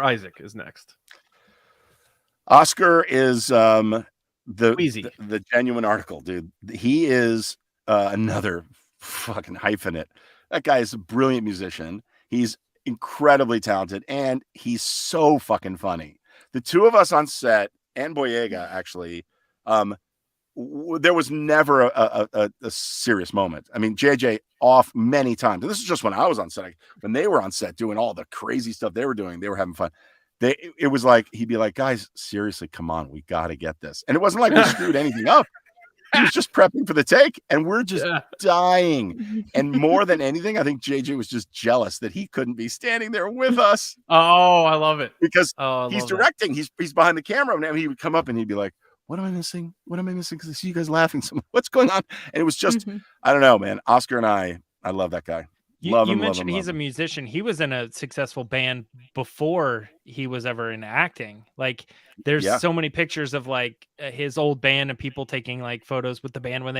Isaac is next. Oscar is the genuine article, dude. He is another fucking hyphenate. That guy is a brilliant musician. He's incredibly talented, and he's so fucking funny. the two of us on set and Boyega actually, there was never a serious moment. I mean, JJ off many times. And this is just when I was on set. When they were on set doing all the crazy stuff they were doing, they were having fun. It was like, he'd be like, guys, seriously, come on, we got to get this. And it wasn't like we screwed anything up. He was just prepping for the take, and we're just dying. And more than anything, I think JJ was just jealous that he couldn't be standing there with us. Oh, I love it. Because he's directing. He's behind the camera. And he would come up and he'd be like, what am I missing? What am I missing? Because I see you guys laughing. So what's going on? And it was just, I don't know, man. Oscar and I love that guy. You mentioned he's a musician. He was in a successful band before he was ever in acting. Like, there's so many pictures of like his old band and people taking like photos with the band when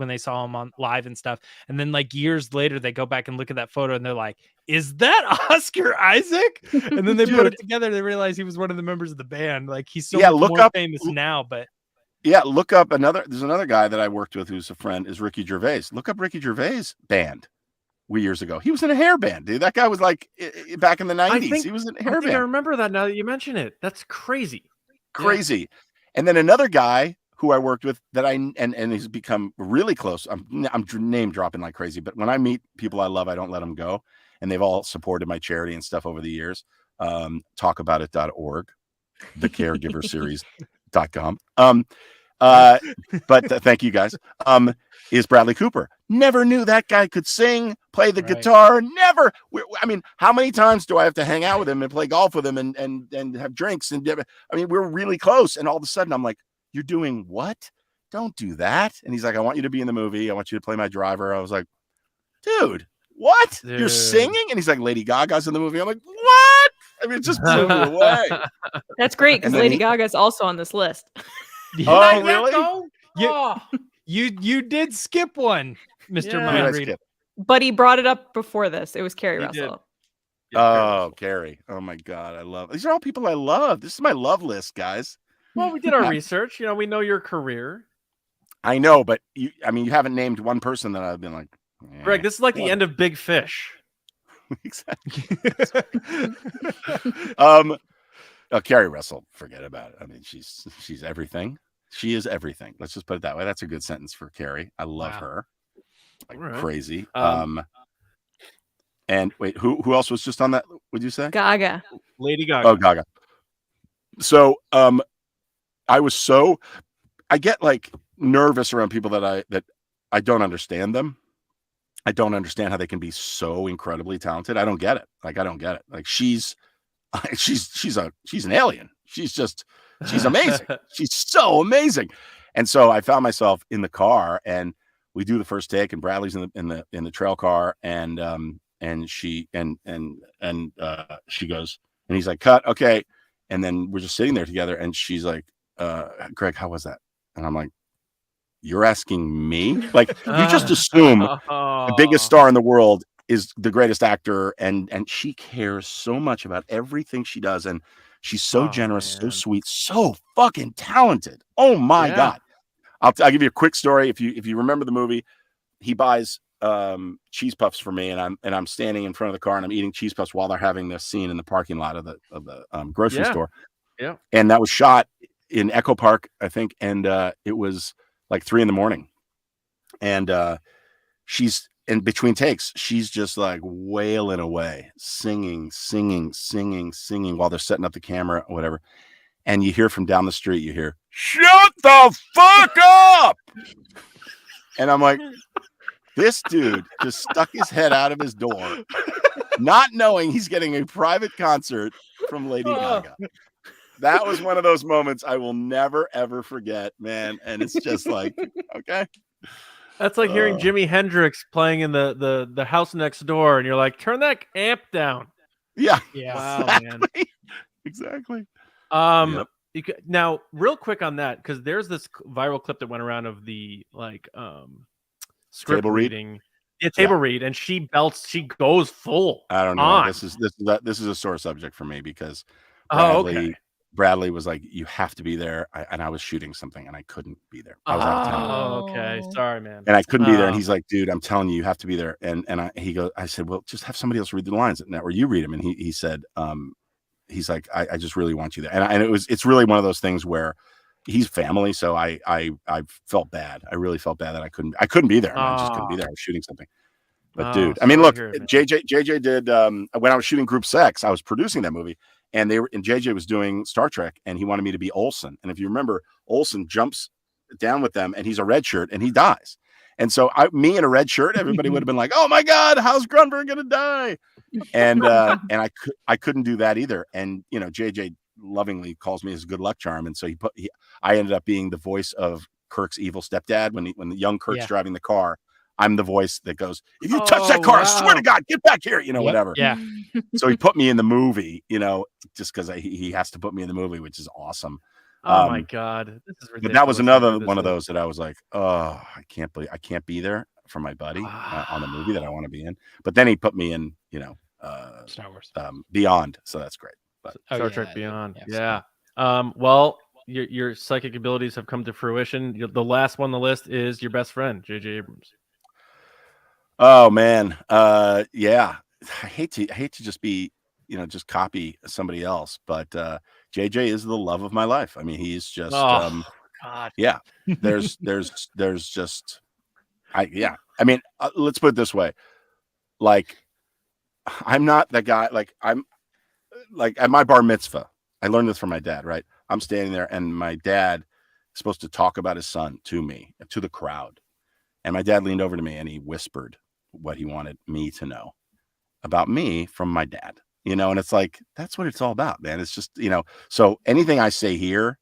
they saw him on live and stuff. And then like years later, they go back and look at that photo and they're like, "Is that Oscar Isaac?" And then they put it together. They realize he was one of the members of the band. Like, he's so much more famous now. But look up there's another guy that I worked with who's a friend, is Ricky Gervais. Look up Ricky Gervais' band. Years ago, he was in a hair band, dude. That guy was like back in the 90s. He was in a hair band. I remember that now that you mention it. That's crazy. Yeah. And then another guy who I worked with that and he's become really close. I'm name dropping like crazy, but when I meet people I love, I don't let them go. And they've all supported my charity and stuff over the years. Talkaboutit.org, thecaregiverseries.com. But thank you guys. Is Bradley Cooper. Never knew that guy could sing, play the guitar. Never. I mean, how many times do I have to hang out with him and play golf with him and have drinks? And I mean, we're really close. And all of a sudden I'm like, you're doing what? Don't do that. And he's like, I want you to be in the movie. I want you to play my driver. I was like, dude, what? Dude. You're singing? And he's like, Lady Gaga's in the movie. I'm like, what? I mean, it just blew me away. That's great, because Lady Gaga's also on this list. Oh, really? You did skip one, Mr. Mind Reader. But he brought it up before this. It was Carrie Russell. Carrie. Oh my God. These are all people I love. This is my love list, guys. Well, we did our research. You know, we know your career. I know, but you haven't named one person that I've been like, Greg, this is like the end of Big Fish. Exactly. Carrie Russell, forget about it. I mean, she's everything. She is everything. Let's just put it that way. That's a good sentence for Carrie. I love her like crazy. And wait, who else was just on that? Would you say Gaga? Lady Gaga. Oh, Gaga. So I get like nervous around people that I don't understand them. I don't understand how they can be so incredibly talented. I don't get it. Like, I don't get it. Like, she's an alien. She's amazing. She's so amazing. And so I found myself in the car, and we do the first take, and Bradley's in the trail car, and she goes, and he's like, cut, okay. And then we're just sitting there together, and she's like, Greg, how was that? And I'm like, you're asking me? Like, you just assume the biggest star in the world is the greatest actor, and she cares so much about everything she does, and she's so generous, so sweet, so fucking talented. Oh my God. I'll give you a quick story. If you remember the movie, he buys cheese puffs for me, and I'm standing in front of the car, and I'm eating cheese puffs while they're having this scene in the parking lot of the grocery store. Yeah. And that was shot in Echo Park, I think, and it was like 3 a.m. And she's in between takes, she's just like wailing away, singing while they're setting up the camera or whatever. And you hear from down the street, you hear, "Shut the fuck up!" And I'm like, this dude just stuck his head out of his door, not knowing he's getting a private concert from Lady Gaga. That was one of those moments I will never, ever forget, man. And it's just like, okay. That's like hearing Jimi Hendrix playing in the house next door, and you're like, turn that amp down. Yeah. Wow, exactly. Man. Exactly. Now, real quick on that, because there's this viral clip that went around of the script table reading. Yeah, table read, and she goes full. I don't know. On. This is a sore subject for me because Bradley was like, you have to be there. And I was shooting something and I couldn't be there. I was out of town. Oh, okay. Sorry, man. And I couldn't be there. And he's like, dude, I'm telling you have to be there. And I said, well, just have somebody else read the lines or you read them. And he said, he's like, I just really want you there. And it's really one of those things where he's family. So I felt bad. I really felt bad that I couldn't be there. I just couldn't be there. I was shooting something. But dude, I mean, look, JJ did, when I was shooting Group Sex, I was producing that movie, and JJ was doing Star Trek, and he wanted me to be Olsen. And if you remember, Olsen jumps down with them, and he's a red shirt, and he dies. And so me in a red shirt, everybody would have been like, "Oh my God, how's Grunberg gonna die?" And I couldn't do that either. And you know, JJ lovingly calls me his good luck charm, and so I ended up being the voice of Kirk's evil stepdad when the young Kirk's driving the car. I'm the voice that goes, "If you touch that car, I swear to God, get back here," you know, whatever. Yeah. So he put me in the movie, you know, just because he has to put me in the movie, which is awesome. Oh my God, this is ridiculous. But that was another one of those that I was like, oh, I can't be there for my buddy on the movie that I want to be in. But then he put me in, you know, Star Wars Beyond, so that's great. But Star Trek Beyond, yeah. Well, your psychic abilities have come to fruition. The last one on the list is your best friend, J.J. Abrams. Oh man, yeah. I hate to just be, you know, just copy somebody else, but JJ is the love of my life. I mean, he's just God. Yeah. There's just I mean, let's put it this way. Like, I'm not that guy. Like, I'm like at my bar mitzvah, I learned this from my dad, right? I'm standing there and my dad is supposed to talk about his son to me, to the crowd. And my dad leaned over to me and he whispered what he wanted me to know about me from my dad, you know? And it's like, that's what it's all about, man. It's just, you know, so anything I say here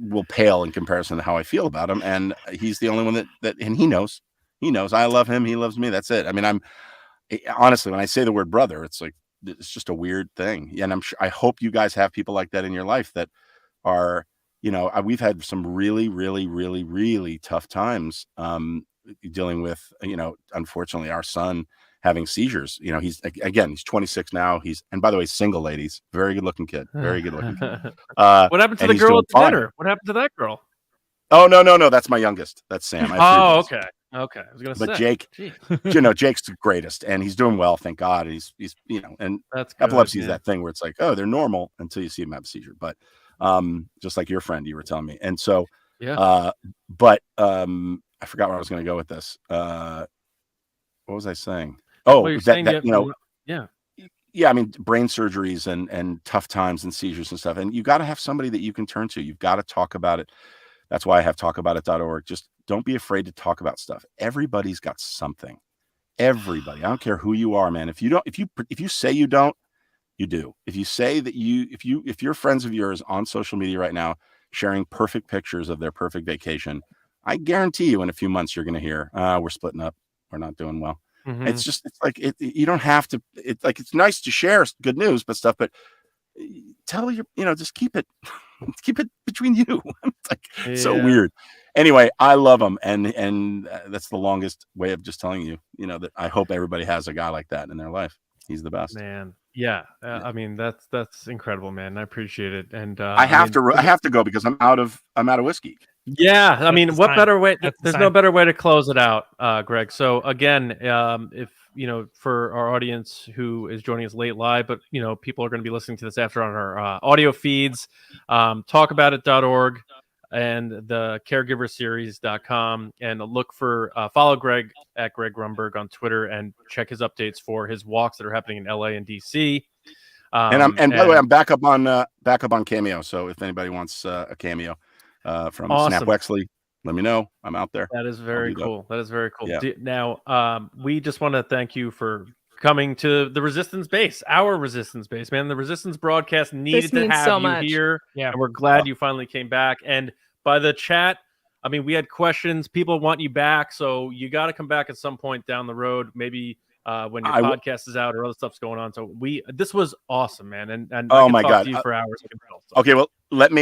will pale in comparison to how I feel about him. And he's the only one that, and he knows I love him. He loves me. That's it. I mean, honestly, when I say the word brother, it's like, it's just a weird thing. And I hope you guys have people like that in your life that are, you know, we've had some really, really, really, really tough times dealing with, you know, unfortunately our son having seizures. You know, he's 26 now. And by the way, single, ladies, very good looking kid, very good looking kid. What happened to the girl at the dinner? What happened to that girl? Oh, no, that's my youngest. That's Sam. Okay. I was gonna say, but Jake, you know, Jake's the greatest, and he's doing well, thank God. He's you know, and that's epilepsy is that thing where it's like, oh, they're normal until you see him have a seizure. But just like your friend you were telling me. And so but I forgot where I was going to go with this. What was I saying? Oh, that you know, yeah. I mean, brain surgeries and tough times and seizures and stuff. And you got to have somebody that you can turn to. You've got to talk about it. That's why I have talkaboutit.org. Just don't be afraid to talk about stuff. Everybody's got something. Everybody. I don't care who you are, man. If you say you don't, you do. If you say that if you're friends of yours on social media right now sharing perfect pictures of their perfect vacation, I guarantee you in a few months you're going to hear, we're splitting up. We're not doing well. Mm-hmm. It's like you don't have to. It's like, it's nice to share good news, but tell you know, just keep it between you. It's like so weird. Anyway, I love him, and that's the longest way of just telling you, you know, that I hope everybody has a guy like that in their life. He's the best, man. Yeah, I mean, that's incredible, man. I appreciate it, and I have to go because I'm out of whiskey. Yeah, I mean, what better way? There's no better way to close it out, Greg. So again, if you know, for our audience who is joining us late live, but you know, people are going to be listening to this after on our audio feeds, talkaboutit.org and the caregiverseries.com, and look for follow Greg at Greg Grunberg on Twitter and check his updates for his walks that are happening in LA and DC. And by the way, I'm back up on Cameo. So if anybody wants a cameo from Snap Wexley, let me know. I'm out there. That is very cool. That is very cool. Yeah. Now, we just want to thank you for coming to the Resistance Base, our Resistance Base, man. The Resistance broadcast needed to have you here. Yeah. And we're glad you finally came back. And by the chat, I mean, we had questions. People want you back. So you got to come back at some point down the road, maybe when your podcast is out or other stuff's going on. So this was awesome, man. And oh my God, to you for hours. Okay, well,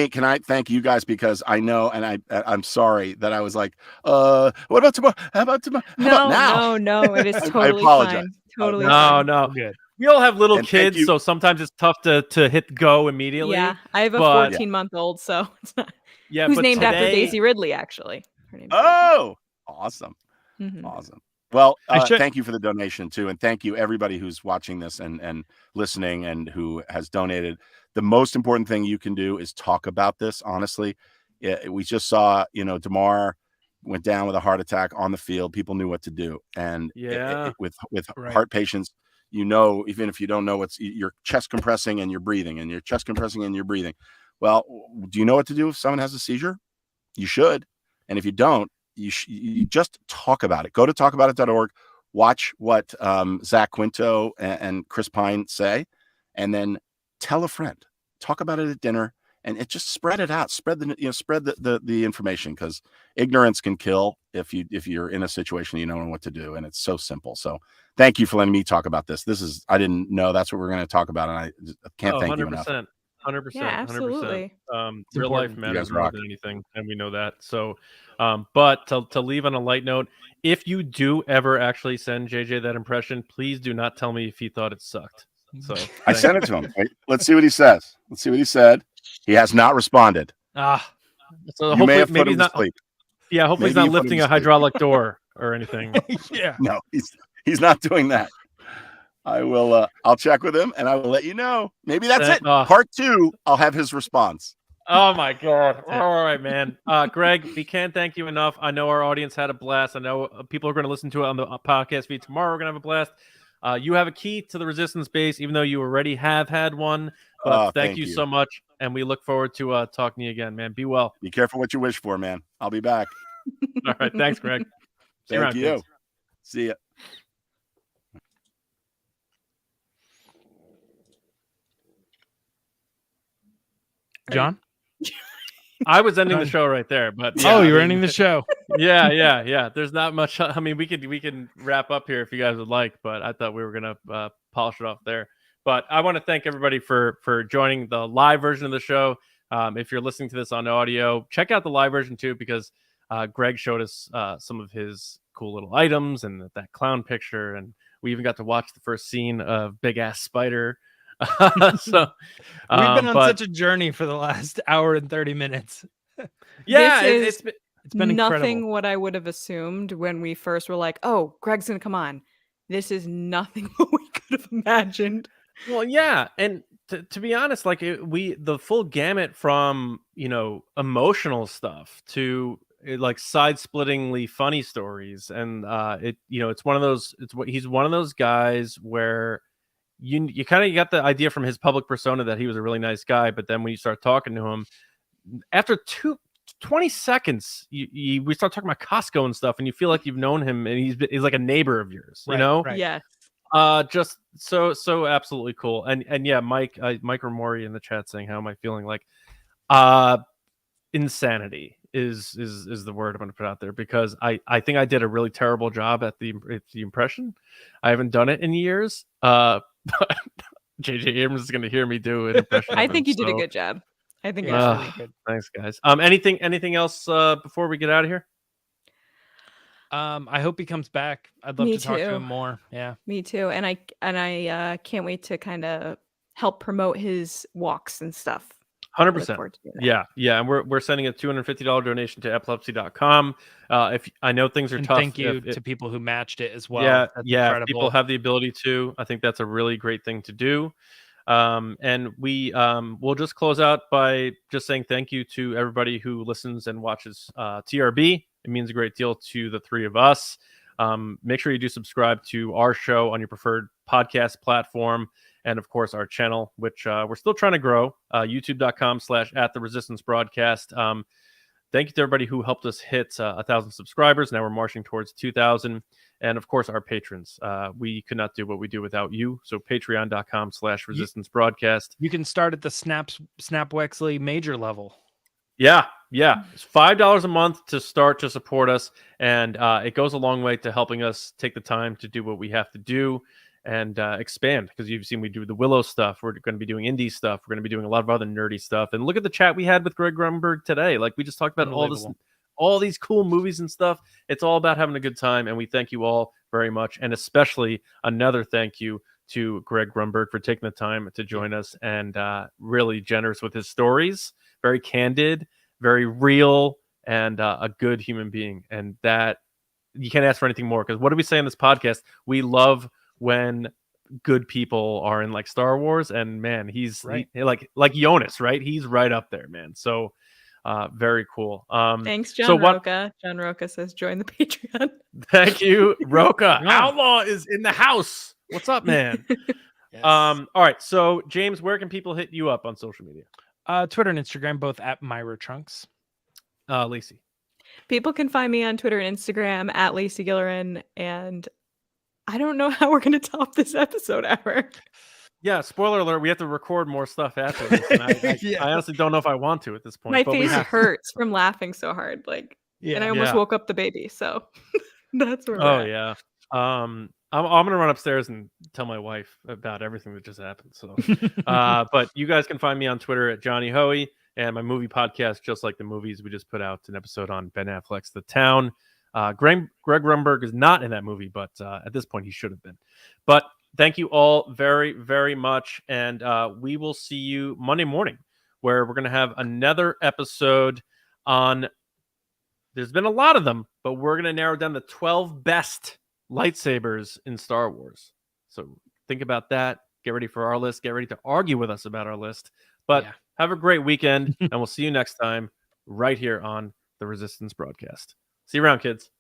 can I thank you guys, because I know, and I'm sorry that I was like, what about tomorrow? How about tomorrow? How about now? No, it is totally I apologize. fine. Totally fine. No. Good. We all have little kids, so sometimes it's tough to hit go immediately. Yeah, I have a 14-month-old, so it's not. Yeah, who's named after Daisy Ridley, actually. Oh, awesome. Mm-hmm. Awesome. Well, I should- thank you for the donation too, and thank you everybody who's watching this and listening and who has donated. The most important thing you can do is talk about this. Honestly, we just saw, DeMar went down with a heart attack on the field. People knew what to do, and with Right. heart patients, even if you don't know your chest compressing and you're breathing, and your chest compressing and you're breathing. Well, do you know what to do if someone has a seizure? You should, and if you don't, you just talk about it. Go to talkaboutit.org, watch what Zach Quinto and Chris Pine say, and then tell a friend. Talk about it at dinner, and it just spread it out. Spread the information, because ignorance can kill if you're in a situation you don't know what to do, and it's so simple. So thank you for letting me talk about this. I didn't know that's what we're going to talk about, and I can't thank you enough. 100%. Yeah, absolutely. 100%. Real life important. matters more than anything, and we know that. So, but to leave on a light note, if you do ever actually send JJ that impression, please do not tell me if he thought it sucked. So I sent it to him. Wait, let's see what he says. Let's see what he said. He has not responded. So You may hopefully have put maybe him he's to not. sleep. Yeah, hopefully Maybe he's you not put him lifting to a sleep. hydraulic door or anything. Yeah. No, he's not doing that. I will. I'll check with him, and I will let you know. Maybe that's it. Part 2, I'll have his response. Oh my God! All right, man. Greg, we can't thank you enough. I know our audience had a blast. I know people are going to listen to it on the podcast feed tomorrow. We're going to have a blast. You have a key to the resistance base, even though you already have had one. But thank you so much, and we look forward to talking to you again, man. Be well. Be careful what you wish for, man. I'll be back. All right, thanks, Greg. Thank you. See ya. John? I was ending the show right there, but yeah, you're ending the show. Yeah. There's not much. I mean, we can wrap up here if you guys would like, but I thought we were gonna polish it off there. But I want to thank everybody for joining the live version of the show. If you're listening to this on audio, check out the live version too, because Greg showed us some of his cool little items and that clown picture, and we even got to watch the first scene of Big Ass Spider. So we've been on such a journey for the last hour and 30 minutes. Yeah, it's been incredible. Nothing what I would have assumed when we first were like, oh, Greg's gonna come on. This is nothing what we could have imagined. Well, yeah, and to be honest, like the full gamut from emotional stuff to like side-splittingly funny stories, and it's one of those. He's one of those guys where you kind of got the idea from his public persona that he was a really nice guy, but then when you start talking to him, after 20 seconds, we start talking about Costco and stuff, and you feel like you've known him, and he's like a neighbor of yours, Right. Yes. Just so absolutely cool. And yeah, Mike Rumori in the chat saying, how am I feeling? Like insanity is the word I'm going to put out there, because I think I did a really terrible job at the impression. I haven't done it in years. But JJ Abrams is going to hear me do an impression. I think you did a good job. I think it was really good. Thanks, guys. Anything else before we get out of here? I hope he comes back. I'd love to talk to him more. Yeah, me too. And I can't wait to kind of help promote his walks and stuff. 100%. Yeah. And we're sending a $250 donation to epilepsy.com. If I know things are tough. Thank you to people who matched it as well. Yeah. That's If incredible. people have the ability to. I think that's a really great thing to do. And we'll just close out by just saying thank you to everybody who listens and watches TRB. It means a great deal to the three of us. Make sure you do subscribe to our show on your preferred podcast platform. And of course, our channel, which we're still trying to grow, youtube.com/@the-resistance-broadcast. Thank you to everybody who helped us hit 1,000 subscribers. Now we're marching towards 2,000. And of course, our patrons. We could not do what we do without you. So patreon.com/resistance-broadcast. You can start at the Snap Wexley major level. Yeah. It's $5 a month to start to support us. And it goes a long way to helping us take the time to do what we have to do and expand, because you've seen we do the Willow stuff. We're going to be doing indie stuff. We're going to be doing a lot of other nerdy stuff. And look at the chat we had with Greg Grunberg today. Like, we just talked about all these cool movies and stuff. It's all about having a good time. And we thank you all very much. And especially another thank you to Greg Grunberg for taking the time to join us, and really generous with his stories. Very candid, very real, and a good human being. And that you can't ask for anything more. Because what do we say on this podcast? We love when good people are in like Star Wars, and man, he's Right. like Jonas, right? He's right up there, man. So very cool. Thanks, John so what Roca. John Roca says join the Patreon. thank you, Roca. Yeah. Outlaw is in the house. What's up, man? Yes. All right, so James, where can people hit you up on social media? Twitter and Instagram, both at Myra Trunks. Lacey. People can find me on Twitter and Instagram at Lacey Gilleran, and I don't know how we're going to top this episode ever. Yeah, spoiler alert, we have to record more stuff after this. And I Yeah. honestly don't know if I want to at this point. My but we face have to. hurts from laughing so hard, like, and I almost Yeah. woke up the baby. So that's where we're Oh at. yeah. I'm gonna run upstairs and tell my wife about everything that just happened. So but you guys can find me on Twitter at Johnny Hoey, and my movie podcast, Just Like the Movies. We just put out an episode on Ben Affleck's The Town. Greg Grunberg is not in that movie, but at this point he should have been. But thank you all very, very much. And we will see you Monday morning, where we're going to have another episode on. There's been a lot of them, but we're going to narrow down the 12 best lightsabers in Star Wars. So think about that. Get ready for our list. Get ready to argue with us about our list. But Yeah. have a great weekend, and we'll see you next time right here on the Resistance broadcast. See you around, kids.